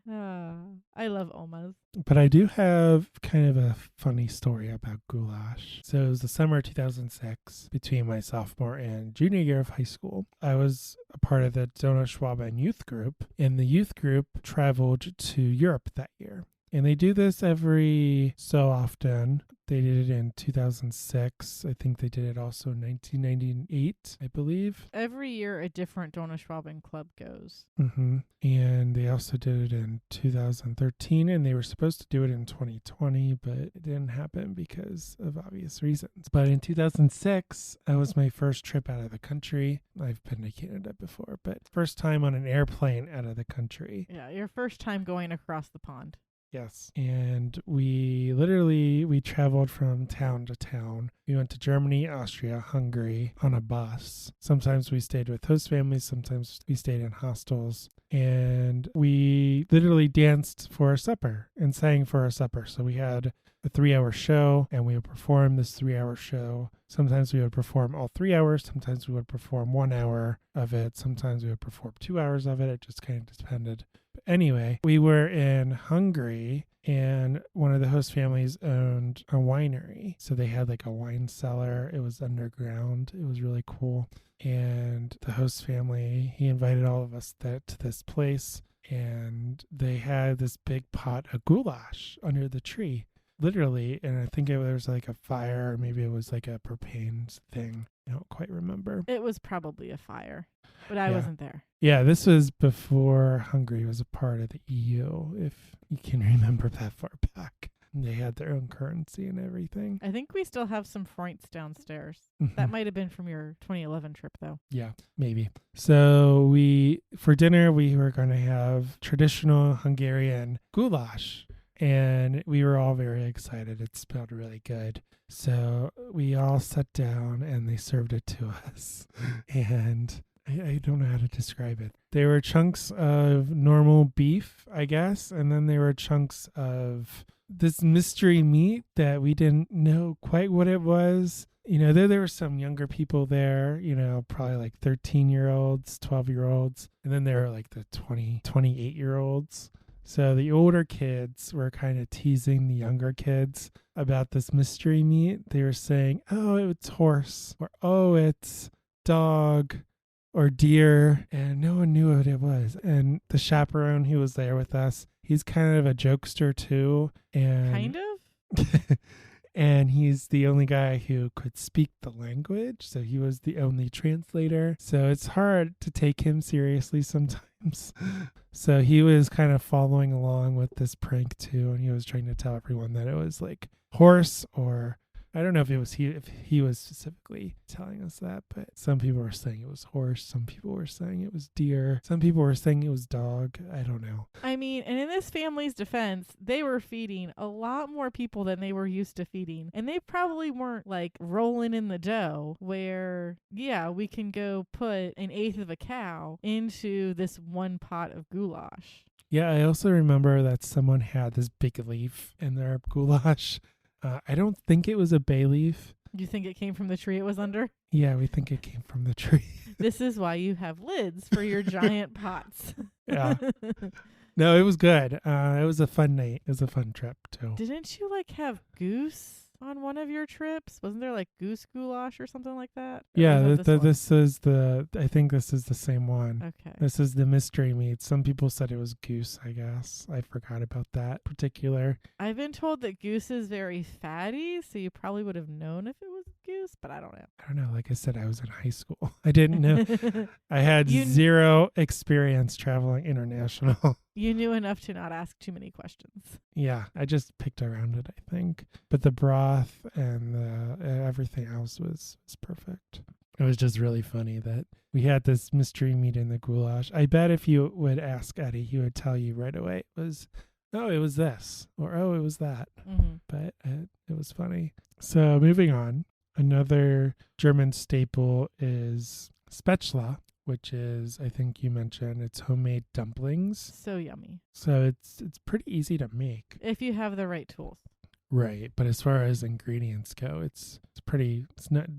I love Omas. But I do have kind of a funny story about goulash. So it was the summer of 2006, between my sophomore and junior year of high school. I was a part of the Donnerschwaben youth group, and the youth group traveled to Europe that year. And they do this every so often. They did it in 2006. I think they did it also in 1998, I believe. Every year a different Donnerschwaben club goes. Mm-hmm. And they also did it in 2013, and they were supposed to do it in 2020, but it didn't happen because of obvious reasons. But in 2006, that was my first trip out of the country. I've been to Canada before, but first time on an airplane out of the country. Yeah, your first time going across the pond. Yes. And we traveled from town to town. We went to Germany, Austria, Hungary on a bus. Sometimes we stayed with host families. Sometimes we stayed in hostels. And we literally danced for our supper and sang for our supper. So we had a 3-hour show, and we would perform this 3-hour show. Sometimes we would perform all 3 hours. Sometimes we would perform 1 hour of it. Sometimes we would perform 2 hours of it. It just kind of depended. Anyway, we were in Hungary, and one of the host families owned a winery. So they had like a wine cellar. It was underground. It was really cool. And the host family, he invited all of us to this place, and they had this big pot of goulash under the tree, literally. And I think there was like a fire, or maybe it was like a propane thing. I don't quite remember. It was probably a fire, but I wasn't there. Yeah, this was before Hungary was a part of the EU, if you can remember that far back. They had their own currency and everything. I think we still have some Freunts downstairs. Mm-hmm. That might have been from your 2011 trip, though. Yeah, maybe. So for dinner, we were going to have traditional Hungarian goulash. And we were all very excited. It smelled really good. So we all sat down, and they served it to us. And I don't know how to describe it. There were chunks of normal beef, I guess. And then there were chunks of this mystery meat that we didn't know quite what it was. You know, there were some younger people there, you know, probably like 13-year-olds, 12-year-olds. And then there were like the 28-year-olds. So the older kids were kind of teasing the younger kids about this mystery meat. They were saying, oh, it's horse, or oh, it's dog or deer, and no one knew what it was. And the chaperone who was there with us, he's kind of a jokester too. And Kind of? and he's the only guy who could speak the language, so he was the only translator. So it's hard to take him seriously sometimes. So he was kind of following along with this prank too, and he was trying to tell everyone that it was like horse, or I don't know if he was specifically telling us that, but some people were saying it was horse, some people were saying it was deer, some people were saying it was dog. I don't know. I mean, and in this family's defense, they were feeding a lot more people than they were used to feeding. And they probably weren't like rolling in the dough where, yeah, we can go put an eighth of a cow into this one pot of goulash. Yeah, I also remember that someone had this big leaf in their goulash. I don't think it was a bay leaf. You think it came from the tree it was under? Yeah, we think it came from the tree. This is why you have lids for your giant pots. Yeah. No, it was good. It was a fun night. It was a fun trip, too. Didn't you like have goose on one of your trips? Wasn't there like goose goulash or something like that? Or Yeah, was that this is I think this is the same one. Okay. This is the mystery meat. Some people said it was goose, I guess. I forgot about that particular. I've been told that goose is very fatty, so you probably would have known if it was goose, but I don't know. I don't know. Like I said, I was in high school. I didn't know. I had You- zero experience traveling international. You knew enough to not ask too many questions. Yeah, I just picked around it, I think. But the broth and everything else was perfect. It was just really funny that we had this mystery meat in the goulash. I bet if you would ask Eddie, he would tell you right away it was this, or oh, it was that. Mm-hmm. But it was funny. So moving on, another German staple is spaetzle, which is, I think you mentioned, it's homemade dumplings. So yummy. So it's pretty easy to make. If you have the right tools. Right, but as far as ingredients go, it's not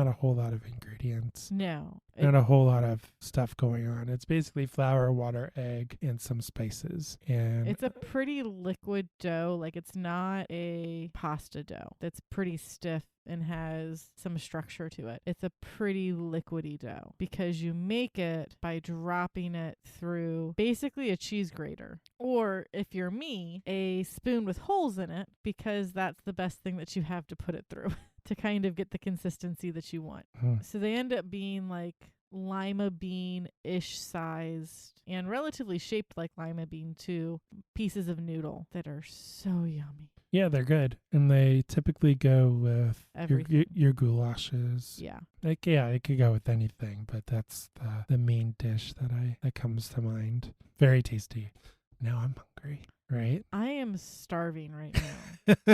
a whole lot of ingredients. No. Not a whole lot of stuff going on. It's basically flour, water, egg, and some spices. And It's a pretty liquid dough. Like, it's not a pasta dough that's pretty stiff and has some structure to it. It's a pretty liquidy dough because you make it by dropping it through basically a cheese grater. Or if you're me, a spoon with holes in it, because that's the best thing that you have to put it through to kind of get the consistency that you want. So they end up being like lima bean-ish sized and relatively shaped like lima bean too, pieces of noodle that are so yummy. Yeah, they're good. And they typically go with Everything. your goulashes. Yeah. Like, yeah, it could go with anything, but that's the main dish that comes to mind. Very tasty. Now I'm hungry, right? I am starving right now.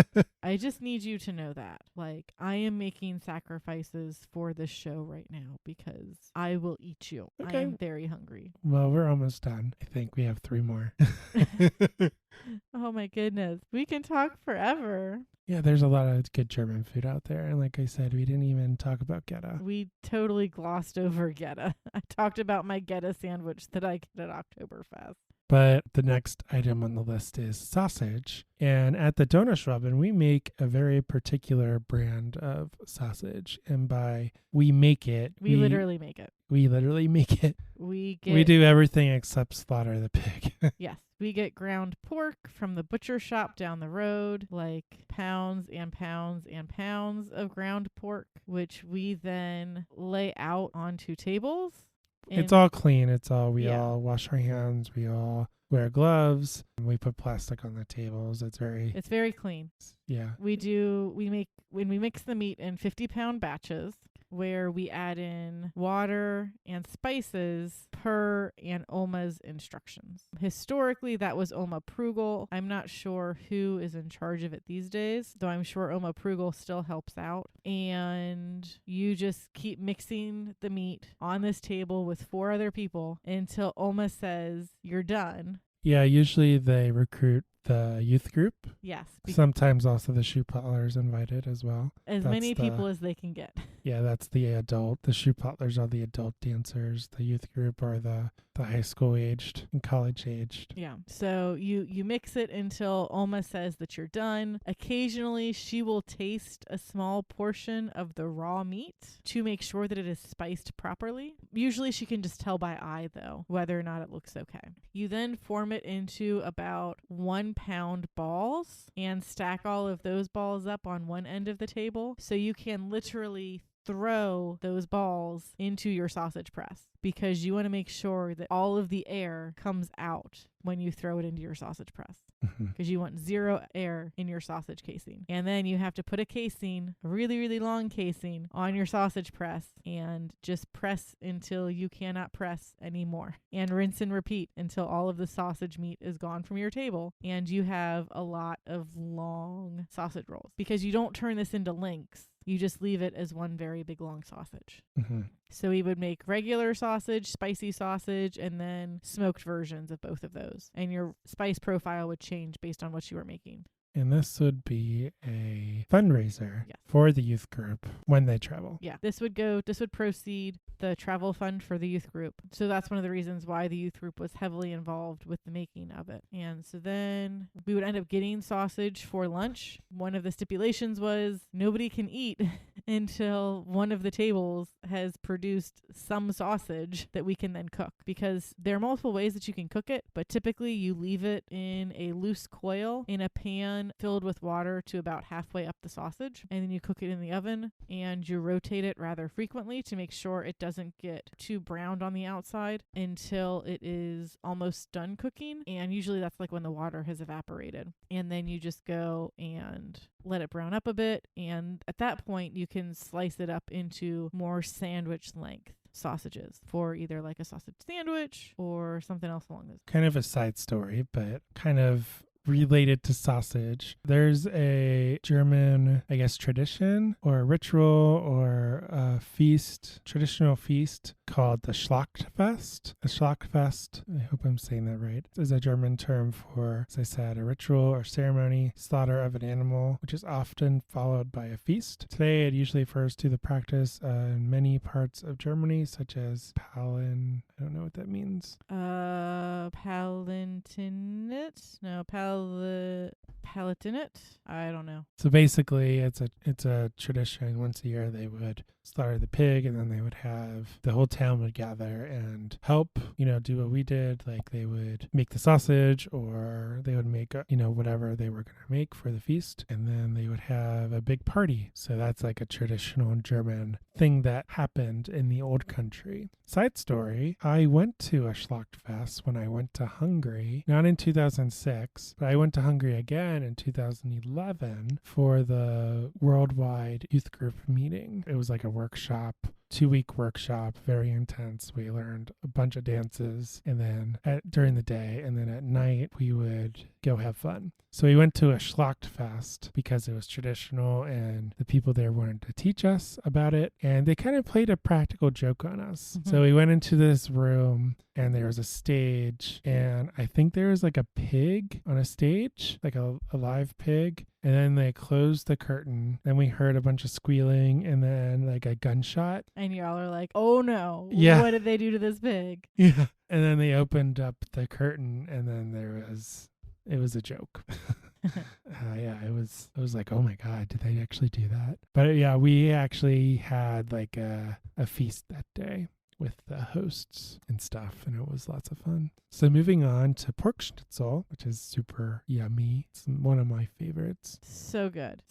I just need you to know that. Like, I am making sacrifices for this show right now because I will eat you. I Okay. am very hungry. Well, we're almost done. I think we have 3 more. Oh my goodness. We can talk forever. Yeah, there's a lot of good German food out there. And like I said, we didn't even talk about Geta. We totally glossed over Geta. I talked about my Geta sandwich that I get at Oktoberfest. But the next item on the list is sausage. And at the Donauschwaben, we make a very particular brand of sausage. And by we make it, We literally make it. We literally make it. We do everything except slaughter the pig. Yes. We get ground pork from the butcher shop down the road, like pounds and pounds and pounds of ground pork, which we then lay out onto tables. It's all clean. We Yeah. all wash our hands. We all wear gloves. We put plastic on the tables. It's very clean. yeah. When we mix the meat in 50-pound batches, where we add in water and spices per and Oma's instructions. Historically, that was Oma Prugel. I'm not sure who is in charge of it these days, though I'm sure Oma Prugel still helps out. And you just keep mixing the meat on this table with 4 other people until Oma says you're done. Yeah, usually they recruit the youth group. Yes. Sometimes also the shoe potler is invited as well. As That's many people as they can get. Yeah, that's the adult. The shoe potlers are the adult dancers. The youth group are the high school aged and college aged. Yeah. So you mix it until Oma says that you're done. Occasionally, she will taste a small portion of the raw meat to make sure that it is spiced properly. Usually, she can just tell by eye, though, whether or not it looks okay. You then form it into about 1 pound balls and stack all of those balls up on one end of the table. So you can literally throw those balls into your sausage press because you want to make sure that all of the air comes out when you throw it into your sausage press because you want zero air in your sausage casing. And then you have to put a casing, a really, really long casing, on your sausage press and just press until you cannot press anymore. And rinse and repeat until all of the sausage meat is gone from your table and you have a lot of long sausage rolls because you don't turn this into links. You just leave it as one very big long sausage. So we would make regular sausage, spicy sausage, and then smoked versions of both of those. And your spice profile would change based on what you were making. And this would be a fundraiser for the youth group when they travel. Yeah, this would proceed the travel fund for the youth group. So that's one of the reasons why the youth group was heavily involved with the making of it. And so then we would end up getting sausage for lunch. One of the stipulations was nobody can eat until one of the tables has produced some sausage that we can then cook, because there are multiple ways that you can cook it, but typically you leave it in a loose coil in a pan filled with water to about halfway up the sausage, and then you cook it in the oven and you rotate it rather frequently to make sure it doesn't get too browned on the outside until it is almost done cooking. And usually that's like when the water has evaporated, and then you just go and let it brown up a bit, and at that point you can slice it up into more sandwich length sausages for either like a sausage sandwich or something else along those. Kind of a side story, but kind of related to sausage. There's a German, I guess, tradition or ritual or a feast, traditional feast called the Schlockt Fest. The Schlockt Fest, I hope I'm saying that right, is a German term for, as I said, a ritual or ceremony, slaughter of an animal, which is often followed by a feast. Today, it usually refers to the practice in many parts of Germany, such as I don't know what that means. Palatinate? I don't know. So basically, it's a tradition. Once a year, they would slaughter the pig, and then they would have the whole town would gather and help, do what we did. Like they would make the sausage, or they would make, whatever they were going to make for the feast, and then they would have a big party. So that's like a traditional German thing that happened in the old country. Side story, I went to a Schlockt Fest when I went to Hungary, not in 2006, but I went to Hungary again in 2011 for the worldwide youth group meeting. It was like a workshop, 2-week workshop, very intense. We learned a bunch of dances, and then during the day, and then at night we would go have fun. So we went to a Schlockt Fest because it was traditional and the people there wanted to teach us about it, and they kind of played a practical joke on us. So we went into this room and there was a stage, and I think there was like a pig on a stage, like a live pig. And then they closed the curtain. Then we heard a bunch of squealing and then like a gunshot. And y'all are like, oh no, yeah. What did they do to this pig? Yeah. And then they opened up the curtain, and then it was a joke. It was like, oh my God, did they actually do that? But yeah, we actually had like a feast that day with the hosts and stuff, and it was lots of fun. So moving on to pork schnitzel, which is super yummy. It's one of my favorites. So good.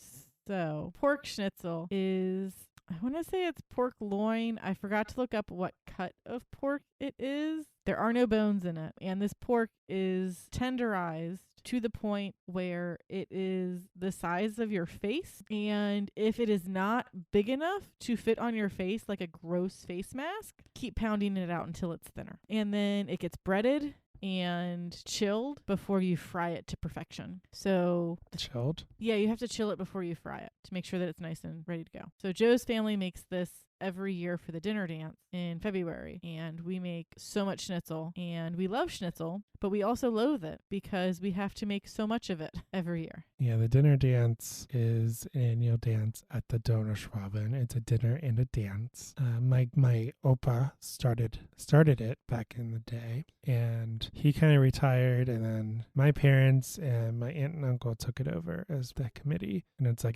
So pork schnitzel is, I want to say it's pork loin. I forgot to look up what cut of pork it is. There are no bones in it, and this pork is tenderized to the point where it is the size of your face. And if it is not big enough to fit on your face like a gross face mask, keep pounding it out until it's thinner. And then it gets breaded and chilled before you fry it to perfection. So chilled? Yeah, you have to chill it before you fry it to make sure that it's nice and ready to go. So Joe's family makes this every year for the dinner dance in February. And we make so much schnitzel, and we love schnitzel, but we also loathe it because we have to make so much of it every year. Yeah, the dinner dance is an annual dance at the Donauschwaben. It's a dinner and a dance. My opa started it back in the day, and he kind of retired, and then my parents and my aunt and uncle took it over as the committee. And it's a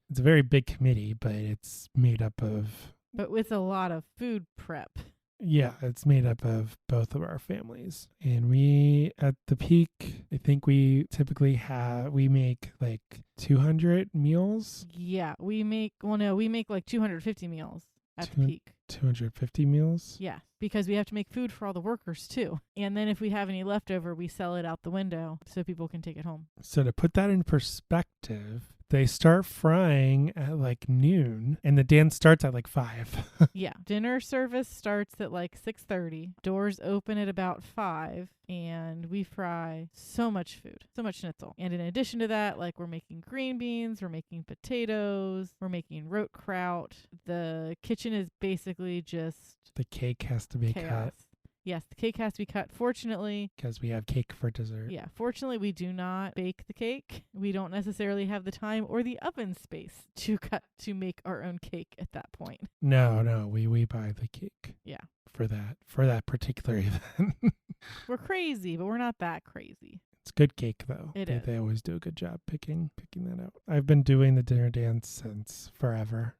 very big committee, but it's made up of... But with a lot of food prep. Yeah, it's made up of both of our families. And we, at the peak, I think we typically make like 200 meals. Yeah, we make like 250 meals at the peak. 250 meals? Yeah, because we have to make food for all the workers too. And then if we have any leftover, we sell it out the window so people can take it home. So to put that in perspective, they start frying at like noon, and the dance starts at like 5. Yeah. Dinner service starts at like 6:30. Doors open at about 5, and we fry so much food, so much schnitzel. And in addition to that, like we're making green beans, we're making potatoes, we're making rote kraut. The kitchen is basically just The cake has to be chaos. cut. Yes, the cake has to be cut. Fortunately, because we have cake for dessert. Yeah, fortunately, we do not bake the cake. We don't necessarily have the time or the oven space to make our own cake at that point. No, we buy the cake. Yeah. For that particular event. We're crazy, but we're not that crazy. It's good cake though. They always do a good job picking that out. I've been doing the dinner dance since forever.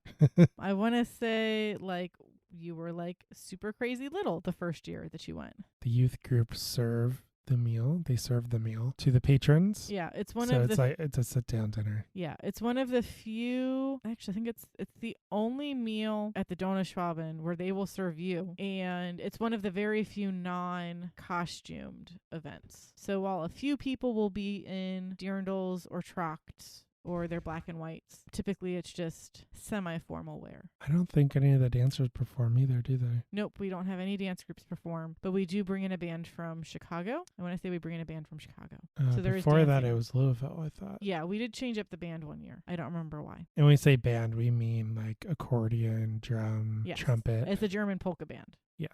I want to say like you were like super crazy little the first year that you went. The youth group serve the meal. They serve the meal to the patrons. Yeah, it's it's a sit down dinner. Yeah, it's one of the few. Actually, I think it's the only meal at the Donauschwaben where they will serve you, and it's one of the very few non-costumed events. So while a few people will be in dirndls or tracts, or they're black and whites. Typically, it's just semi-formal wear. I don't think any of the dancers perform either, do they? Nope, we don't have any dance groups perform, but we do bring in a band from Chicago. And when I say we bring in a band from Chicago, so there before is that, dancing. it was Louisville, I thought. Yeah, we did change up the band one year. I don't remember why. And when we say band, we mean like accordion, drum, trumpet. It's a German polka band. Yeah.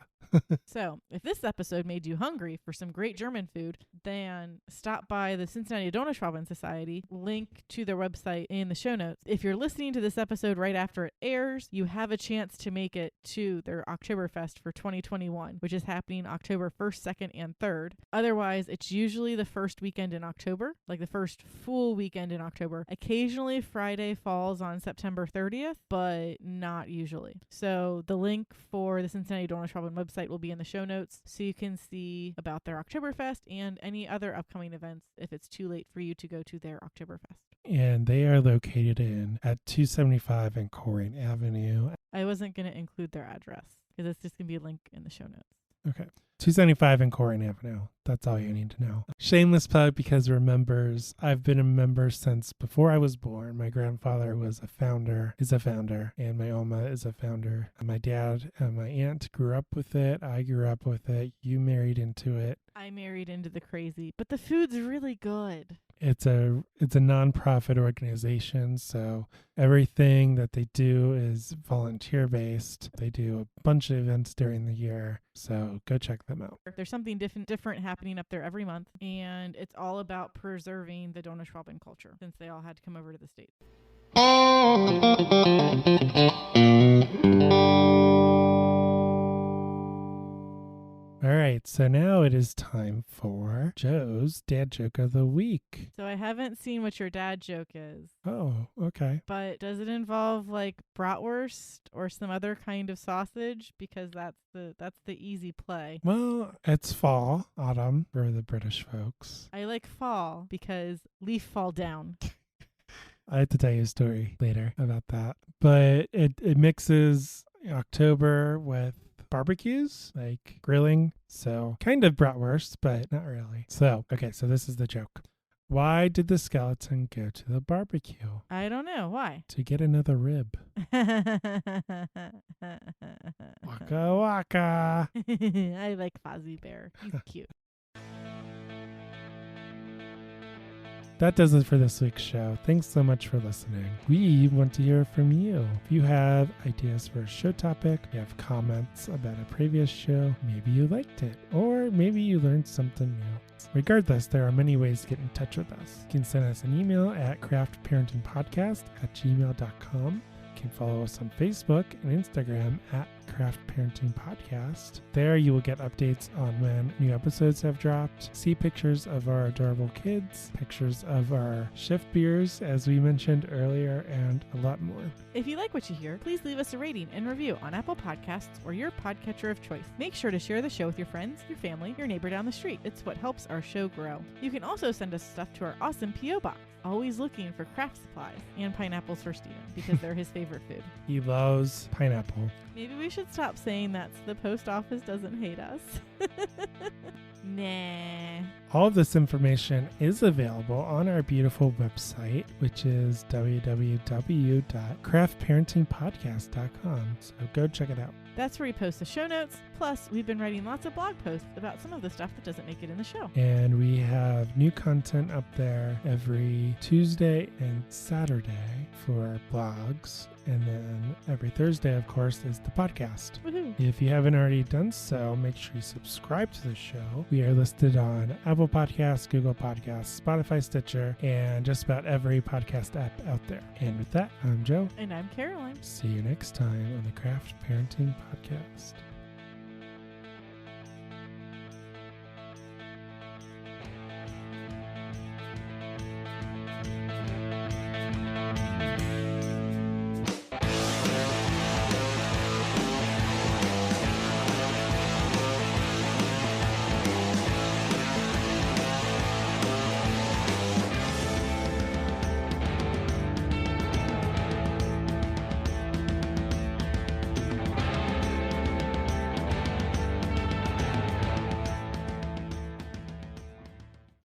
So, if this episode made you hungry for some great German food, then stop by the Cincinnati Donauschwaben Society, link to their website in the show notes. If you're listening to this episode right after it airs, you have a chance to make it to their Oktoberfest for 2021, which is happening October 1st, 2nd, and 3rd. Otherwise, it's usually the first weekend in October, like the first full weekend in October. Occasionally, Friday falls on September 30th, but not usually. So, the link for the Cincinnati Donauschwaben website will be in the show notes so you can see about their Oktoberfest and any other upcoming events if it's too late for you to go to their Oktoberfest. And they are located at 275 and Coring Avenue. I wasn't going to include their address because it's just going to be a link in the show notes. Okay. 275 and Coring Avenue. That's all you need to know. Shameless plug because we're members. I've been a member since before I was born. My grandfather is a founder, and my Oma is a founder. And my dad and my aunt grew up with it. I grew up with it. You married into it. I married into the crazy, but the food's really good. It's a nonprofit organization, so everything that they do is volunteer based. They do a bunch of events during the year, so go check them out. There's something different happening up there every month, and it's all about preserving the Donauschwaben culture since they all had to come over to the States. All right, so now it is time for Joe's dad joke of the week. So I haven't seen what your dad joke is. Oh, okay. But does it involve like bratwurst or some other kind of sausage? Because that's the easy play. Well, it's autumn for the British folks. I like fall because leaf fall down. I have to tell you a story later about that. But it mixes October with barbecues, like grilling. So kind of bratwurst, but not really. So this is the joke. Why did the skeleton go to the barbecue? I don't know. Why? To get another rib. Waka waka. I like Fozzie Bear. He's cute. that does it for this week's show. Thanks so much for listening. We want to hear from you. If you have ideas for a show topic, you have comments about a previous show, maybe you liked it, or maybe you learned something new. Regardless, there are many ways to get in touch with us. You can send us an email at craftparentingpodcast@gmail.com. You can follow us on Facebook and Instagram at Craft Parenting Podcast. There you will get updates on when new episodes have dropped, see pictures of our adorable kids, pictures of our shift beers, as we mentioned earlier, and a lot more. If you like what you hear, please leave us a rating and review on Apple Podcasts or your podcatcher of choice. Make sure to share the show with your friends, your family, your neighbor down the street. It's what helps our show grow. You can also send us stuff to our awesome P.O. Box. Always looking for craft supplies and pineapples for Steven because they're his favorite food. He loves pineapple. Maybe we should stop saying that so the post office doesn't hate us. Nah. All of this information is available on our beautiful website, which is www.craftparentingpodcast.com. So go check it out. That's where we post the show notes. Plus, we've been writing lots of blog posts about some of the stuff that doesn't make it in the show. And we have new content up there every Tuesday and Saturday for blogs. And then every Thursday, of course, is the podcast. Woohoo. If you haven't already done so, make sure you subscribe to the show. We are listed on Apple Podcasts, Google Podcasts, Spotify, Stitcher, and just about every podcast app out there. And with that, I'm Joe. And I'm Caroline. See you next time on the Craft Parenting Podcast.